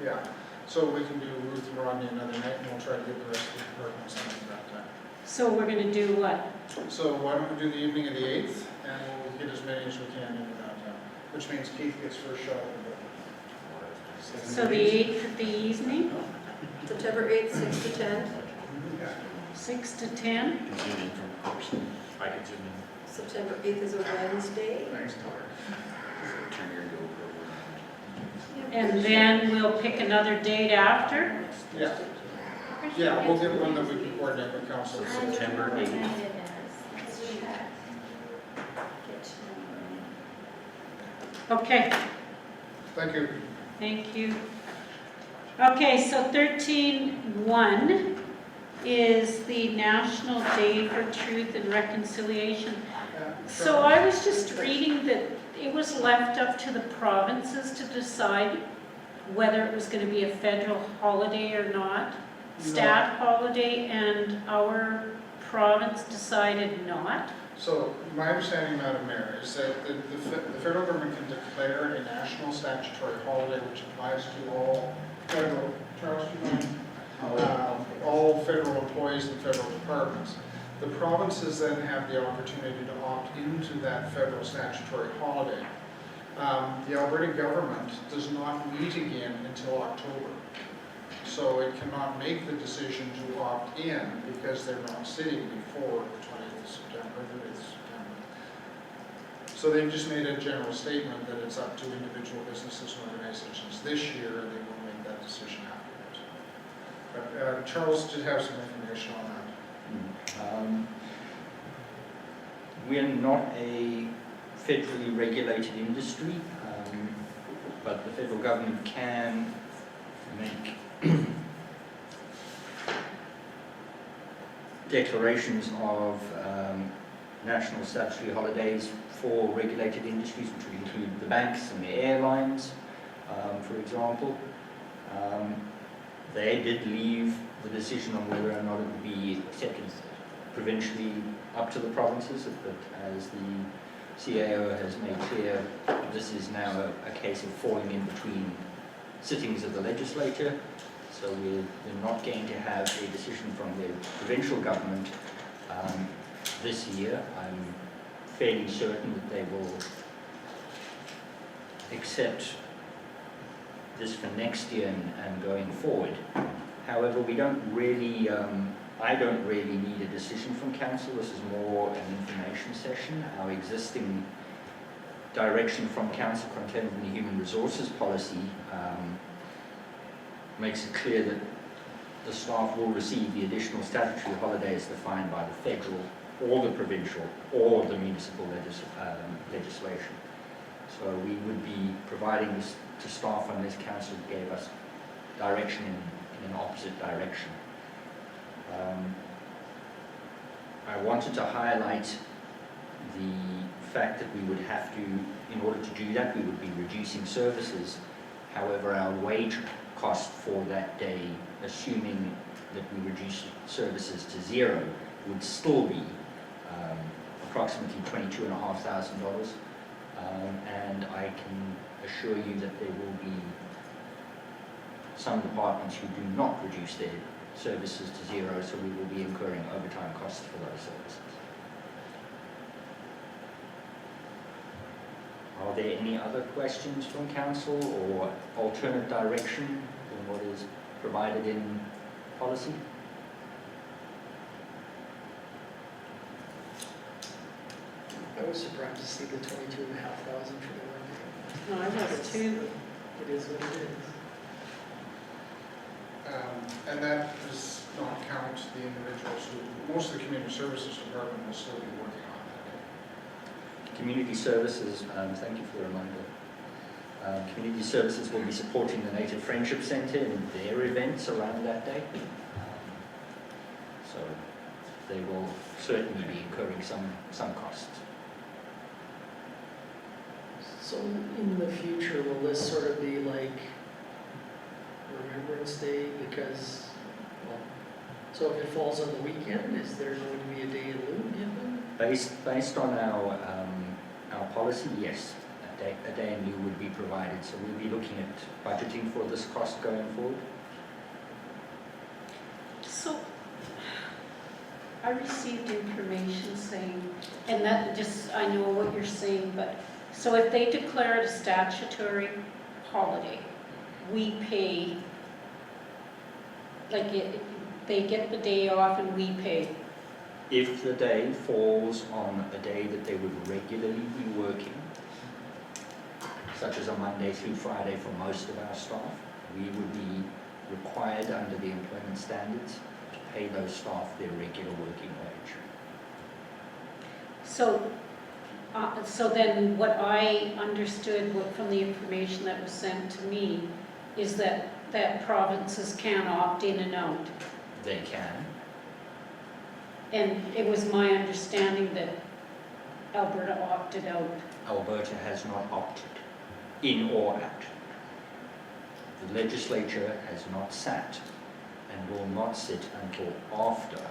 Yeah. So we can do Ruth and Rodney another night, and we'll try to get the rest of the departments in at that time. So we're gonna do what? So why don't we do the evening of the 8th, and we'll get as many as we can into downtown, which means Keith gets first shot at the book. So the 8th of the evening? September 8th, 6 to 10. 6 to 10? You can zoom in from course. I can zoom in. September 8th is a Wednesday. Thanks, Tyler. Turn your GoPro around. And then we'll pick another date after? Yeah. Yeah, we'll get one that we can coordinate with council. So September 8th. Let's check. Get to Okay, Thank you. thank you. Okay, so 13.1 is the National Day for Truth and Reconciliation. So I was just reading that it was left up to the provinces to decide whether it was going to be a federal holiday or not, stat holiday, and our province decided not. So my understanding, Madam Mayor, is that the federal government can declare a national statutory holiday which applies to all federal, Charles, do you mind? All federal employees and federal departments. The provinces then have the opportunity to opt into that federal statutory holiday. The Alberta government does not meet again until October. So it cannot make the decision to opt in because they're not sitting before the 20th of September, 30th of September. So they've just made a general statement that it's up to individual businesses and organizations this year, and they will make that decision afterwards. But Charles did have some information on that. We are not a federally regulated industry, but the federal government can make declarations of national statutory holidays for regulated industries, which would include the banks and the airlines, for example. They did leave the decision on whether or not it would be accepted provincially up to the provinces, but as the CAO has made clear, this is now a case of falling in between sittings of the legislature, so we're not going to have a decision from the provincial government this year. I'm fairly certain that they will accept this for next year and going forward. However, we don't really, I don't really need a decision from council. This is more an information session. Our existing direction from council contained in the human resources policy makes it clear that the staff will receive the additional statutory holidays defined by the federal or the provincial or the municipal legislation. So we would be providing this to staff unless council gave us direction in an opposite direction. I wanted to highlight the fact that we would have to, in order to do that, we would be reducing services. However, our wage cost for that day, assuming that we reduce services to zero, would still be approximately $22,500. And I can assure you that there will be some departments who do not reduce their services to zero, so we will be incurring overtime costs for those services. Are there any other questions from council or alternate direction than what is provided in policy? I was surprised to see the 22,500 for the one day. No, I was too. It is what it is. And that does not count the individuals who, most of the community services department will still be working on that day. Community services, thank you for the reminder. Community services will be supporting the Native Friendship Centre in their events around that day. So they will certainly be incurring some costs. So in the future, will this sort of be like Remembrance Day? Because, well, so if it falls on the weekend, is there going to be a day in lieu given? Based on our policy, yes, a day in lieu would be provided. So we'll be looking at budgeting for this cost going forward. So I received information saying, and that just, I know what you're saying, but so if they declare it a statutory holiday, we pay, like they get the day off and we pay. If the day falls on a day that they would regularly be working, such as a Monday through Friday for most of our staff, we would be required under the employment standards to pay those staff their regular working wage. So, so then what I understood from the information that was sent to me is that provinces can opt in and out. They can. And it was my understanding that Alberta opted out. Alberta has not opted in or out. The legislature has not sat and will not sit until after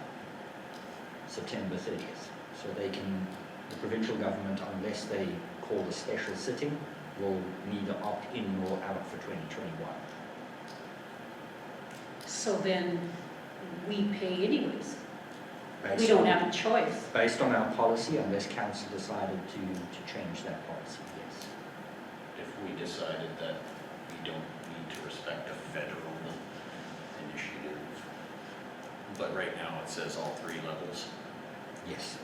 September 30th. So they can, the provincial government, unless they call a special sitting, will neither opt in nor out for 2021. So then we pay anyways. We don't have a choice. Based on our policy, unless council decided to change that policy, yes. If we decided that we don't need to respect a federal initiative, but right now it says all 3 levels. Yes.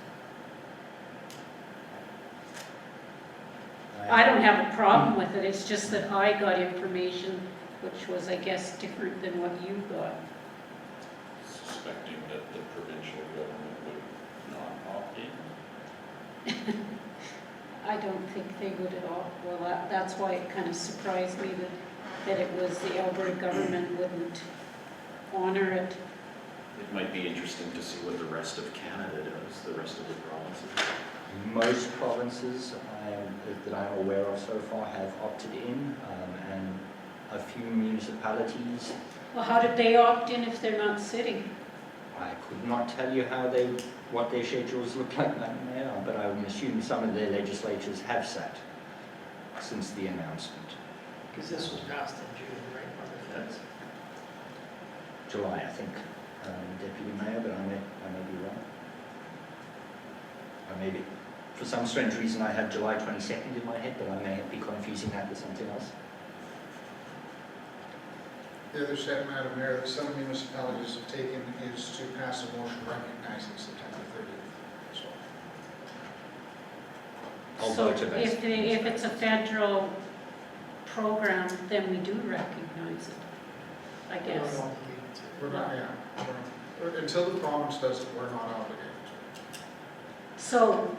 I don't have a problem with it, it's just that I got information which was, I guess, different than what you got. Suspecting that the provincial government would not opt in. I don't think they would at all. Well, that's why it kind of surprised me that it was the Alberta government wouldn't honor it. It might be interesting to see what the rest of Canada does, the rest of the provinces. Most provinces that I'm aware of so far have opted in, and a few municipalities. Well, how did they opt in if they're not sitting? I could not tell you what their schedules look like, Madam Mayor, but I would assume some of their legislatures have sat since the announcement. Because this was passed in June, right, on the feds? July, I think, Deputy Mayor, but I may be wrong. I may be. For some strange reason, I have July 22nd in my head, but I may be confusing that with something else. The other step, Madam Mayor, that some municipalities have taken is to pass a motion recognizing September 30th as well. So if it's a federal program, then we do recognize it, I guess. We're not, until the province does it, we're not obligated to. So,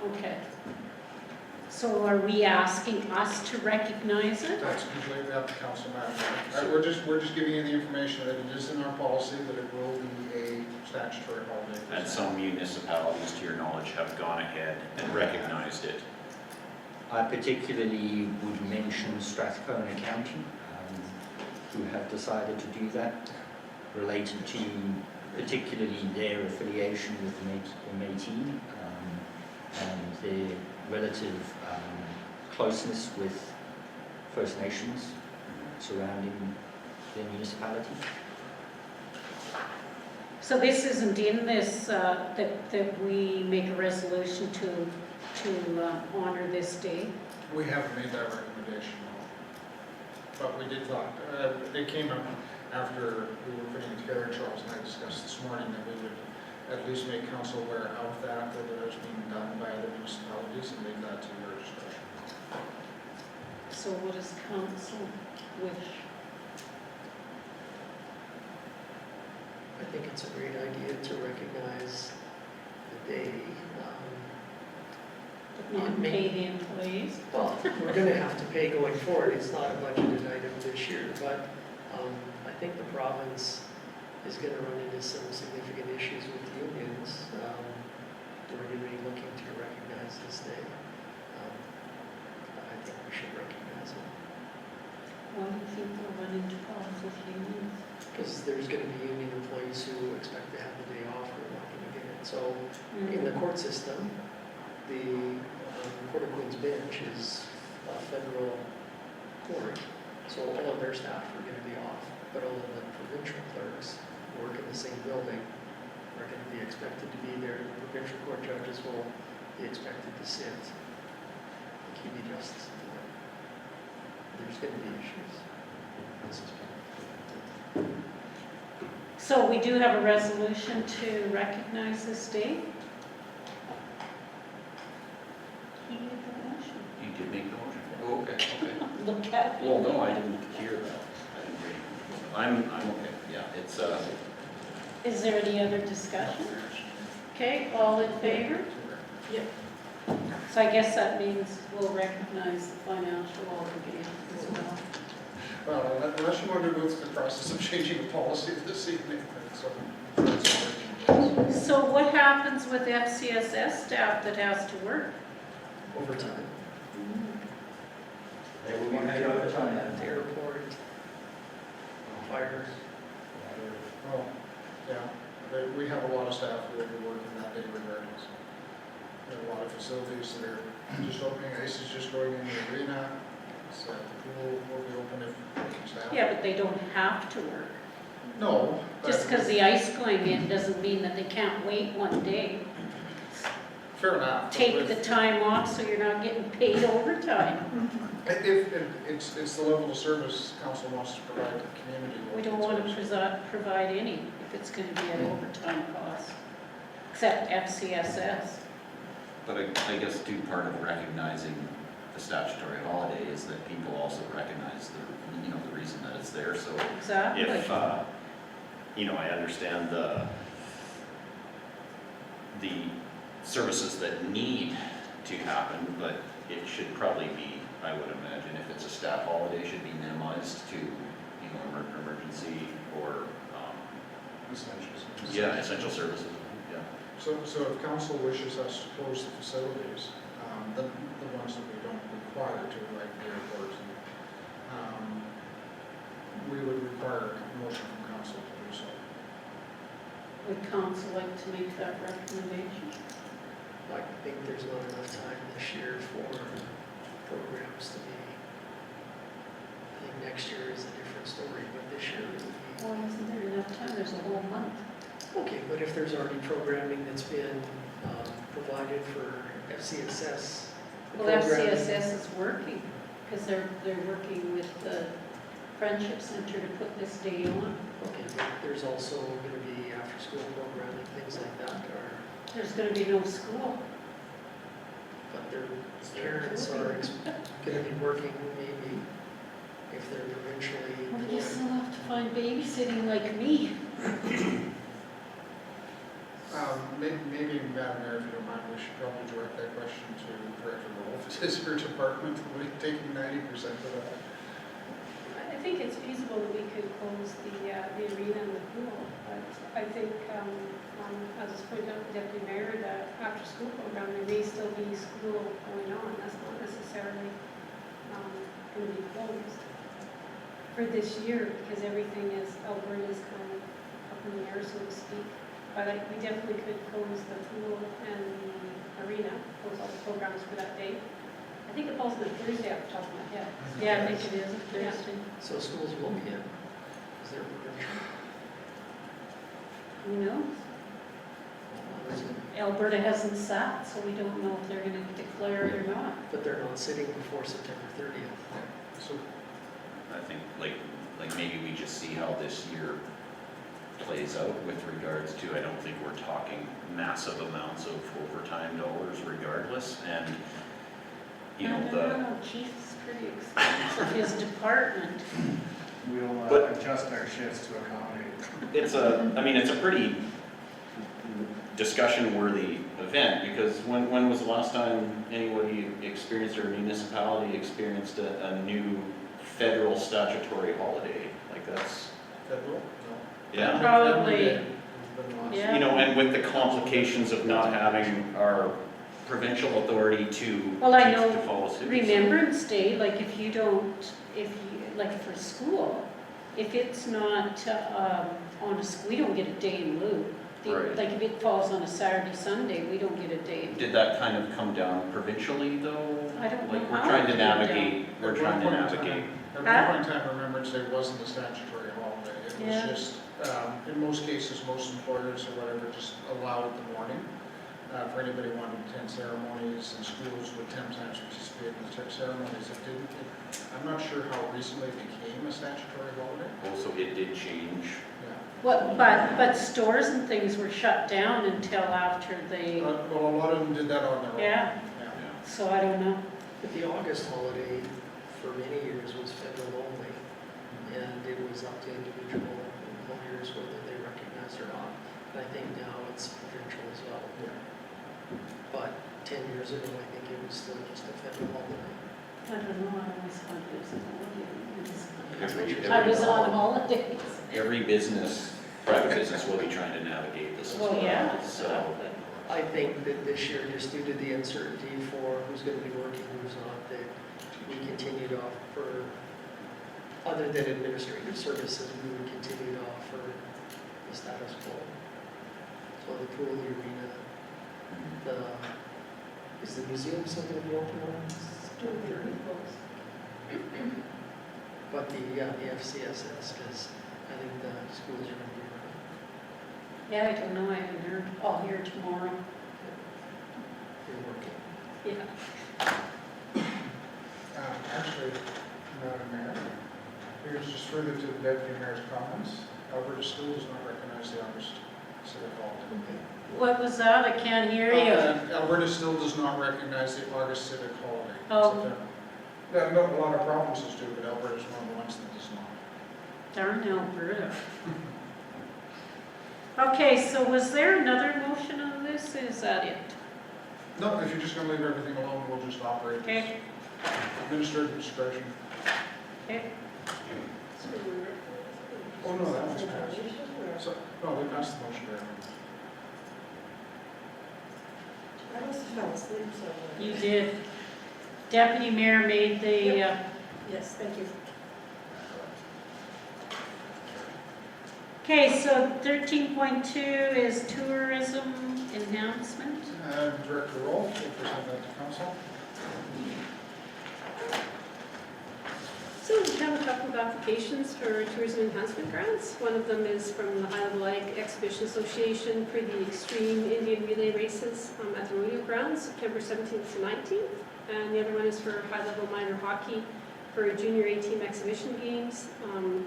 okay. So are we asking us to recognize it? That's completely up to council, Madam Mayor. We're just giving you the information that it is in our policy that it will be a statutory holiday. And some municipalities, to your knowledge, have gone ahead and recognized it. I particularly would mention Strathcona County, who have decided to do that, related to particularly their affiliation with the Métis and their relative closeness with First Nations surrounding their municipality. So this isn't in this, that we make a resolution to honor this day? We haven't made that recommendation, no. But we did thought, it came up after we were putting it together, Charles and I discussed this morning, that we would at least make council aware of that it was being done by other municipalities, and leave that to your discretion. So what does council wish? I think it's a great idea to recognize the day. Not pay the employees? Well, we're going to have to pay going forward. It's not a budgeted item this year, but I think the province is going to run into some significant issues with unions. We're going to be looking to recognize this day. I think we should recognize it. Why do you think we'll run into problems with unions? Because there's going to be union employees who expect to have the day off who are not going to get it. So in the court system, the Court of Queen's Bench is a federal court, so all of their staff are going to be off, but all of the provincial clerks who work in the same building are going to be expected to be there. The provincial court judges will be expected to sit and keep the justice in there. There's going to be issues. This is So we do have a resolution to recognize this day? He made the motion. You did make the motion? Oh, okay, okay. Look at me. Well, no, I didn't hear that. I didn't hear you. I'm okay, yeah, it's, Is there any other discussion? Okay, all in favor? Yep. So I guess that means we'll recognize the financial obligation as well. Well, unless you want to go through the process of changing the policy this evening, so. So what happens with FCSS staff that has to work? Overtime. They will be paid overtime. At the airport, fire. Oh, yeah, we have a lot of staff who will be working that day regardless. There are a lot of facilities that are just opening, ice is just going in the arena, so the pool will be open if staff. Yeah, but they don't have to work. No. Just because the ice going in doesn't mean that they can't wait one day. Fair enough. Take the time off so you're not getting paid overtime. If it's the level of service council wants to provide to the community. We don't want to provide any if it's going to be at overtime cost, except FCSS. but I guess too, part of recognizing the statutory holiday is that people also recognize the reason that it's there, so. Exactly. If, I understand the services that need to happen, but it should probably be, I would imagine, if it's a staff holiday, should be minimized to, emergency or, essential services, yeah. So if council wishes us to close the facilities, the ones that we don't require to, like the airports, we would require a motion from council to do so. Would council like to make that recommendation? I think there's not enough time this year for programs to be, I think next year is a different story, but this year it would be. Why isn't there enough time? There's a whole month. Okay, but if there's already programming that's been provided for FCSS. Well, FCSS is working, because they're working with the Friendship Center to put this day on. Okay, but there's also going to be after-school programming, things like that, or, There's going to be no school. but their parents are going to be working maybe if they're provincially. Well, you still have to find babysitting like me. Maybe, Madam Mayor, if you don't mind, we should probably direct that question to Director Wolf. Is her department taking 90% of that? I think it's feasible that we could close the arena and the pool, but I think, as was pointed out, the Deputy Mayor, the after-school program, there may still be school going on. That's not necessarily going to be closed for this year, because everything is, Alberta is kind of up in the air, so to speak. But we definitely could close the pool and the arena, close all the programs for that day. I think it falls on a Thursday off the top of my head. Yeah, I think it is a Thursday. So schools will be in, is there provincial? Who knows? Alberta hasn't sat, so we don't know if they're going to declare it or not. But they're not sitting before September 30th. So I think like maybe we just see how this year plays out with regards to, I don't think we're talking massive amounts of overtime dollars regardless, and No, Keith's pretty expensive, his department. We'll adjust our shifts to accommodate. it's a pretty discussion-worthy event, because when was the last time anybody experienced, or a municipality experienced a new federal statutory holiday? Like that's... Federal? No. Yeah. Probably, yeah. And with the complications of not having our provincial authority to Well, I know to follow suit. Remembrance Day, like for school, if it's not on a school, we don't get a day in lieu. Right. Like if it falls on a Saturday, Sunday, we don't get a day. Did that kind of come down provincially though? I don't know Like we're how trying it to came down. navigate, we're trying to navigate. At one point in time, Remembrance Day wasn't a statutory holiday. It was Yeah. just, in most cases, most employers or whatever just allowed it the morning. For anybody wanting to attend ceremonies, and schools would 10 times participate in the ceremonies. It I'm not sure how recently it became a statutory holiday. Also, it did change. Yeah. But stores and things were shut down until after they, Well, a lot of them did that on their own. yeah, so I don't know. But the August holiday for many years was federal only, and it was up to individual employers whether they recognized or not. And I think now it's provincial as well. Yeah. But 10 years ago, I think it was still just a federal holiday. I don't know, I always thought it was a holiday. Every- I was on holidays. Every business, private business will be trying to navigate this as well. Well, yeah, So, exactly. I think that this year, just due to the uncertainty for who's going to be working, who's not, that we continue to offer, other than administrative services, we would continue to offer the status quo. So the pool, the arena, is the museum still going to be open on? But the FCSS, because I think the schools are going to be running. Yeah, I don't know, I haven't heard. I'll hear tomorrow. You're working. Yeah. Actually, Madam Mayor, here's just further to the Deputy Mayor's comments. Alberta School does not recognize the August civic holiday. What was that? I can't hear you. Alberta still does not recognize the August civic holiday. Oh. Yeah, no, a lot of provinces do, but Alberta is one of the ones that does not. Darn Alberta. Okay, so was there another motion on this? Is that it? No, if you're just going to leave everything alone, we'll just operate Okay. administrative discretion. Okay. Oh, no, that one's passed. So, no, we passed the motion there. I must have fell asleep somewhere. You did. Deputy Mayor made the, Yes, thank you. okay, so 13.2 is tourism enhancement. Director Rolfe will present that to council. So we have a couple of applications for tourism enhancement grants. One of them is from the High Level Ag Exhibition Association for the Extreme Indian Relay Races at the rodeo grounds, September 17th to 19th. And the other one is for High Level Minor Hockey for Junior A-Team Exhibition Games. And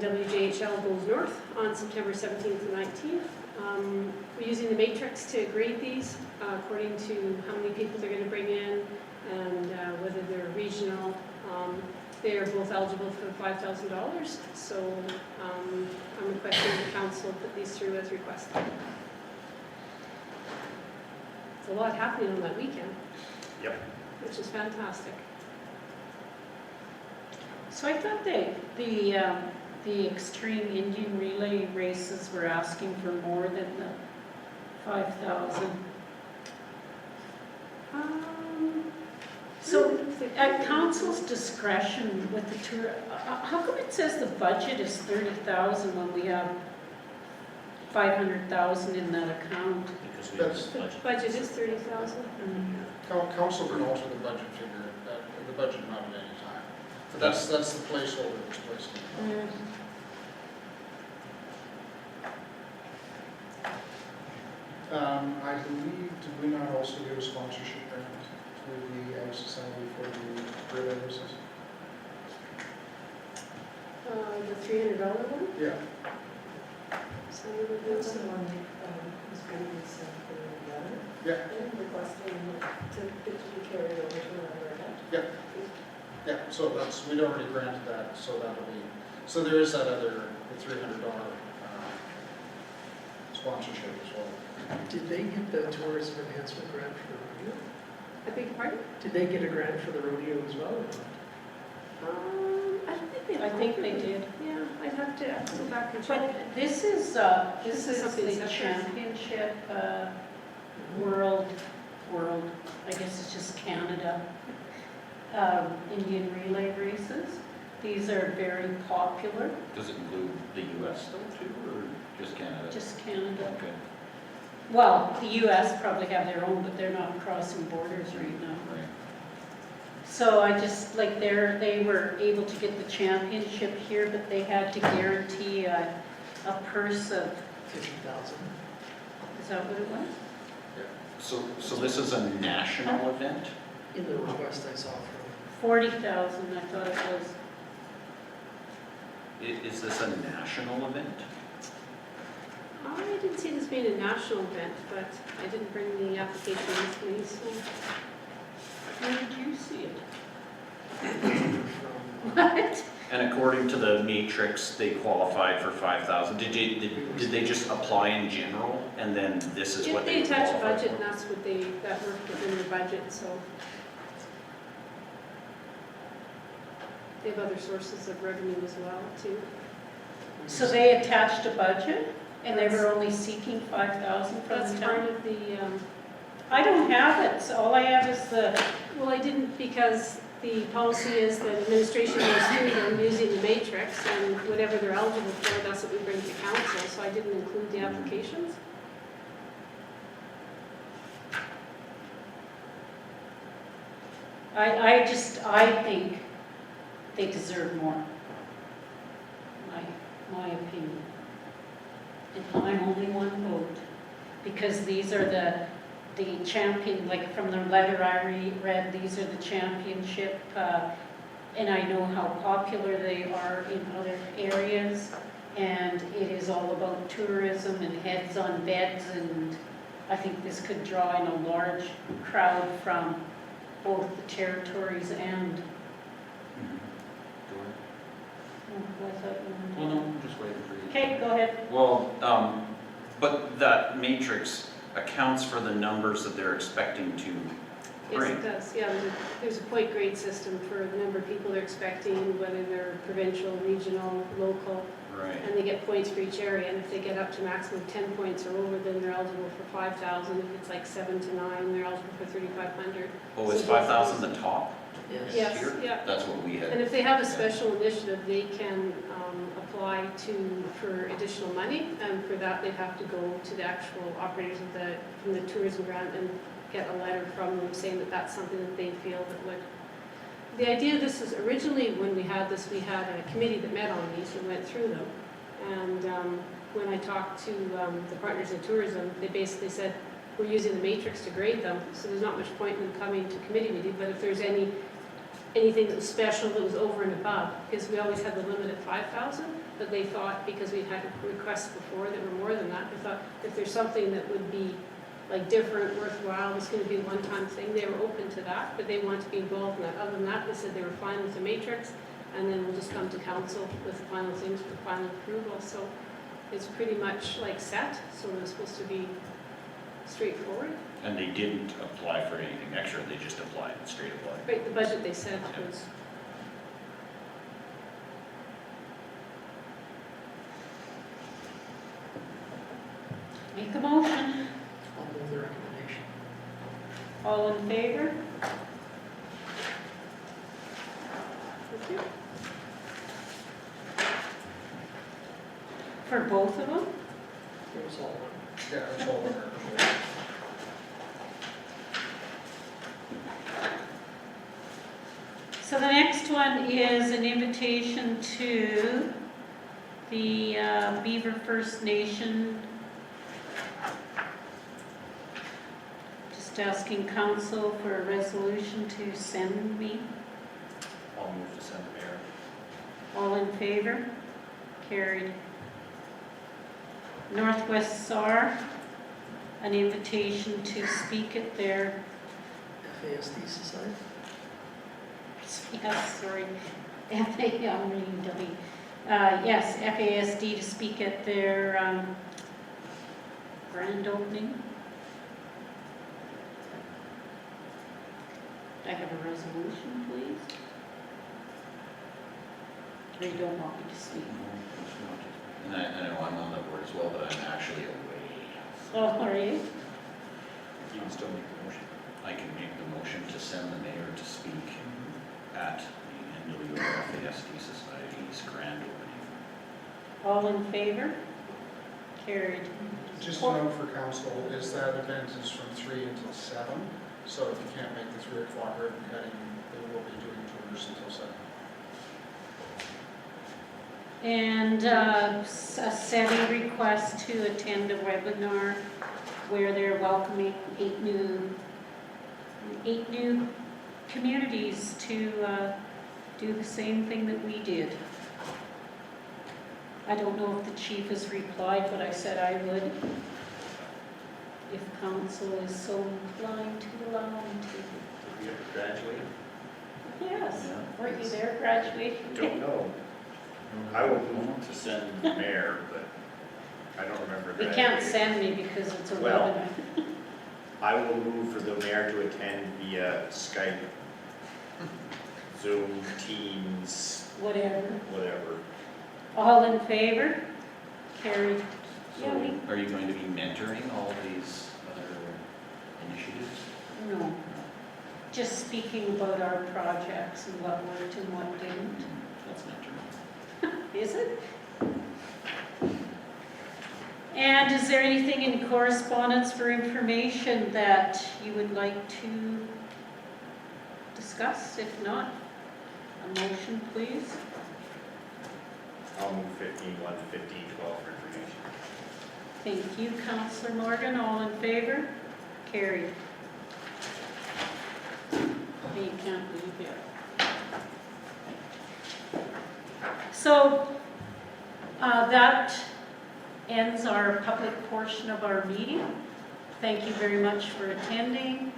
WJHL goes north on September 17th to 19th. We're using the matrix to grade these according to how many people they're going to bring in and whether they're regional. They are both eligible for $5,000, so I'm requesting the council put these through as requested. It's a lot happening on that weekend. Yep. Which is fantastic. So I thought the extreme Indian relay races were asking for more than the 5,000. So at council's discretion with the tour, how come it says the budget is 30,000 when we have 500,000 in that account? because we That's- have a budget. Budget is 30,000. Council can alter the budget figure, the budget not at any time. But that's the placeholder that's placed in the budget. I believe, did we not also give a sponsorship grant to the Ag Society for the relay races? The $300 one? Yeah. So that's the one was previous for the letter. Yeah. And requesting to be carried over to another event. Yeah. Yeah, so we'd already granted that, so that'll be, so there is that other, the $300 sponsorship as well. Did they get the tourism enhancement grant for the rodeo? I beg your pardon? Did they get a grant for the rodeo as well or not? I don't think they. I think they did. Yeah, I'd have to go back and check. But this is something the separate. championship world, I guess it's just Canada, Indian relay races. These are very popular. Does it include the US though too, or just Canada? Just Canada. Okay. Well, the US probably have their own, but they're not crossing borders right now. Right. So I just, like, they were able to get the championship here, but they had to guarantee a purse of, 50,000. is that what it was? So this is a national event? In the request I saw 40,000, I thought it was. Is this a national event? I didn't see this being a national event, but I didn't bring the application with me, so. Where did you see it? What? And according to the matrix, they qualified for 5,000. Did they just apply in general, and then this is what They they attach a qualified budget, for? and that's what that worked within their budget, so. They have other sources of revenue as well, too. So they attached a budget, and they were only seeking 5,000 from That's the part town? of the, I don't have it, so all I have is the, well, I didn't because the policy is that administration goes through them using the matrix, and whatever they're eligible for, that's what we bring to council, so I didn't include the applications. I think they deserve more. My opinion. And I'm only one vote, because these are the champion, like from the letter I read, these are the championship, and I know how popular they are in other areas, and it is all about tourism and heads on beds, and I think this could draw in a large crowd from both the territories and. Oh, I thought you wanted to- Well, no, I'm just waiting for you. Okay, go ahead. Well, but that matrix accounts for the numbers that they're expecting to Yes, bring. it does, yeah, there's a point grade system for the number of people they're expecting, whether they're provincial, regional, local. Right. And they get points for each area, and if they get up to maximum 10 points or over, then they're eligible for 5,000. If it's like 7 to 9, they're eligible for 3,500. Oh, is 5,000 the top? Yes, Here? yeah. That's what we had. And if they have a special initiative, they can apply for additional money, and for that, they'd have to go to the actual operators of from the tourism grant and get a letter from them saying that that's something that they feel that would. The idea of this is originally when we had this, we had a committee that met on these and went through them. And when I talked to the partners in tourism, they basically said, we're using the matrix to grade them, so there's not much point in them coming to committee meeting, but if there's anything that was special that was over and above, because we always had the limit at 5,000, but they thought, because we'd had requests before that were more than that, they thought if there's something that would be like different, worthwhile, it's going to be a one-time thing, they were open to that, but they wanted to be involved in that. Other than that, they said they were fine with the matrix, and then we'll just come to council with the final things for final approval. So it's pretty much like set, so it's supposed to be straightforward. And they didn't apply for anything extra, they just applied, straight applied. Right, the budget they said was. Make a motion. I'll move the recommendation. All in favor? Thank you. For both of them? It was all one. Yeah, it's all there. So the next one is an invitation to the Beaver First Nation. Just asking council for a resolution to send me. I'll move to send Mayor. All in favor? Carried. Northwest SAR, an invitation to speak at their, FASD Society? yes, sorry, I'm reading W. Yes, FASD to speak at their grand opening. I have a resolution, please. Or you don't want me to speak? And I know I'm on the board as well, but I'm actually away. Oh, are you? You can still make the motion. I can make the motion to send the mayor to speak at the NWFASD Society's grand opening. All in favor? Carried. Just a note for council, is that event is from 3 until 7, so if you can't make the 3 o'clock ribbon cutting, they will be doing tours until 7. And a SETI request to attend a webinar where they're welcoming 8 new communities to do the same thing that we did. I don't know if the chief has replied, but I said I would, if council is so inclined to allow me to. Did we ever graduate? Yes, Yeah. were you there, graduation? Don't know. I will move to send the mayor, but I don't remember You graduating. can't send me because it's a Well, webinar. I will move for the mayor to attend via Skype, Zoom, Teams, Whatever. whatever. All in favor? Carried. So Yeah, we, are you going to be mentoring all these other initiatives? no. Just speaking about our projects and what worked and what didn't. That's mentoring. Is it? And is there anything in correspondence for information that you would like to discuss? If not, a motion, please. I'll move 15.1 to 15.12 for information. Thank you, Councillor Morgan. All in favor? Carried. You can't leave yet. So that ends our public portion of our meeting. Thank you very much for attending,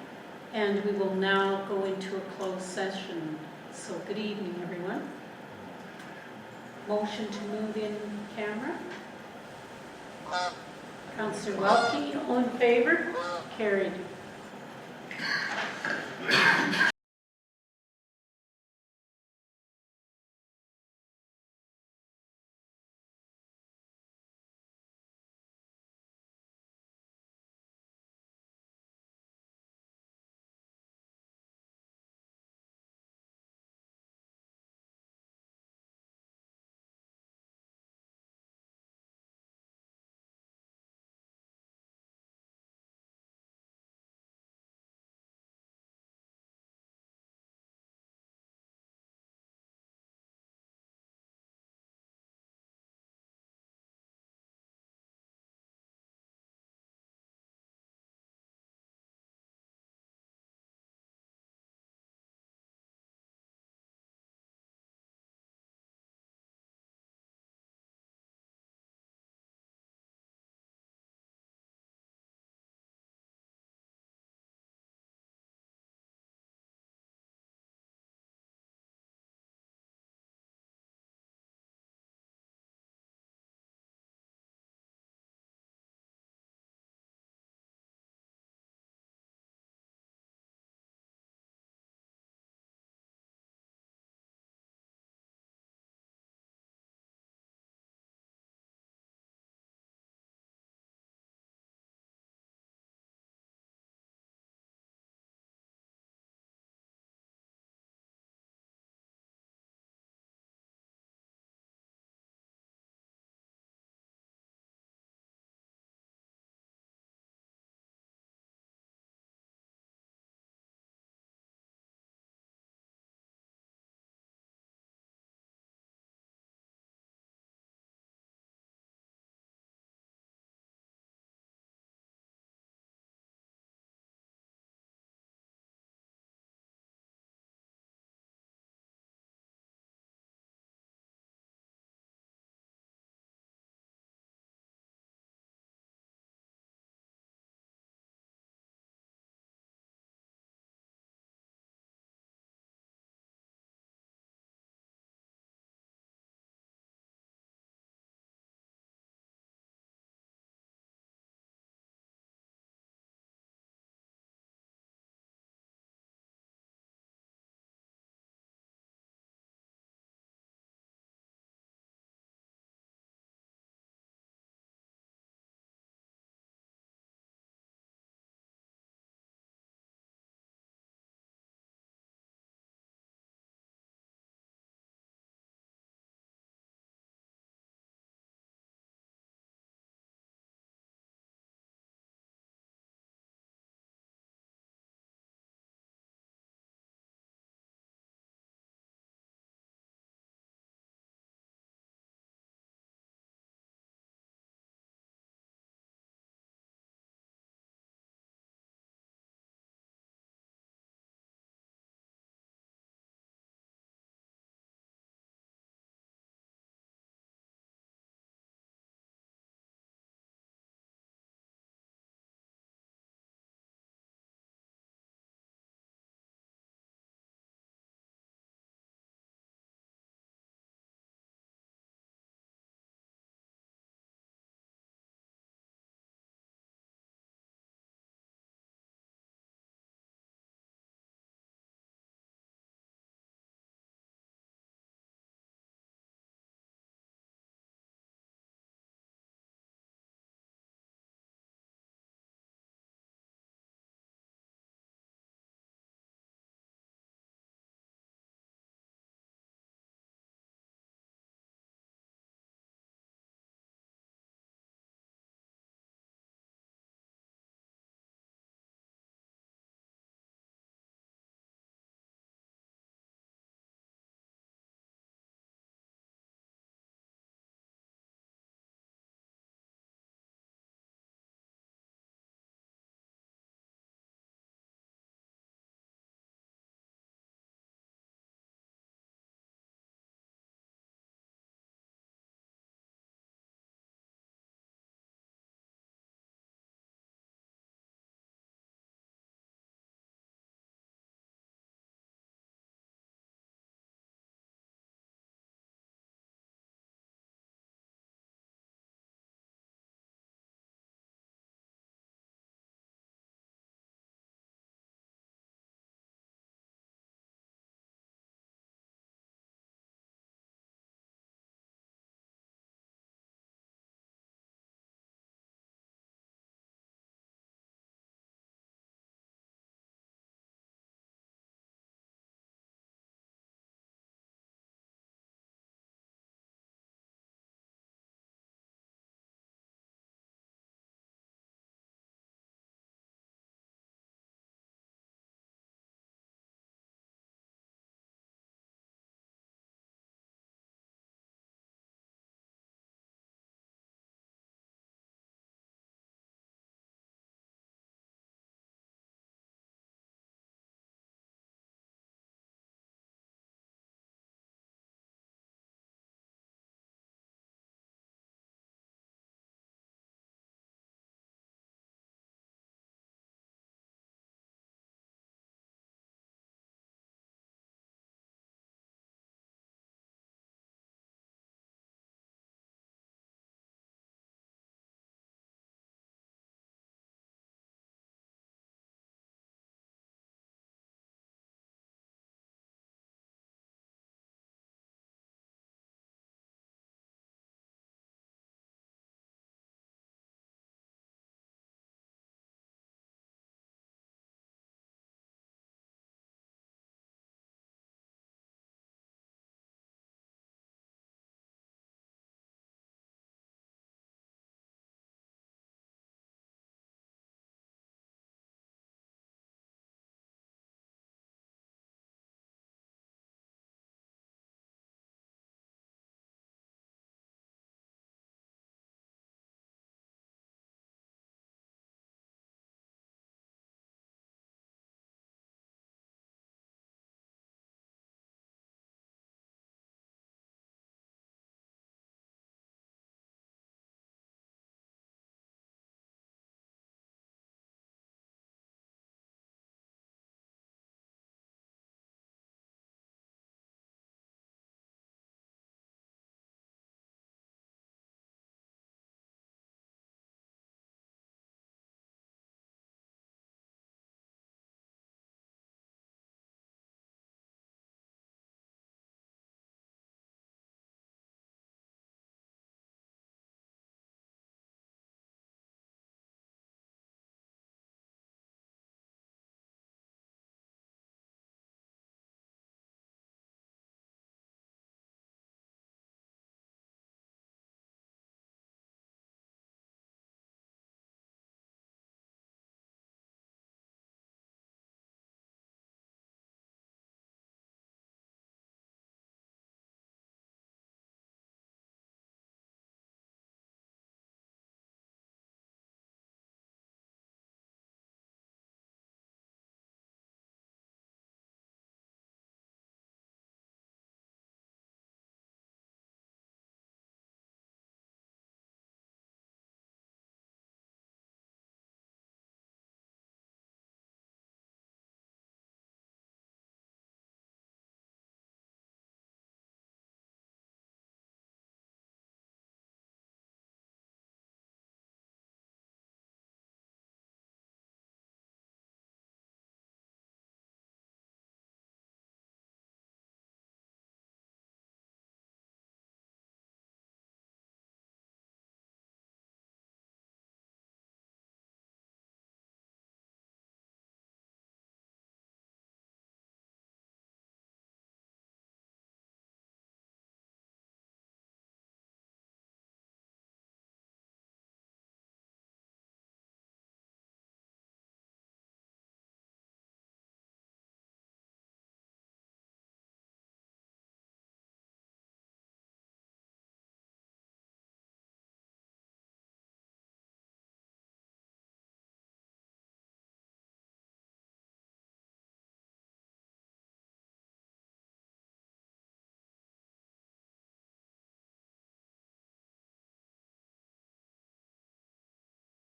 and we will now go into a closed session. So good evening, everyone. Motion to move in camera. Councillor Welke, all in favor? Carried.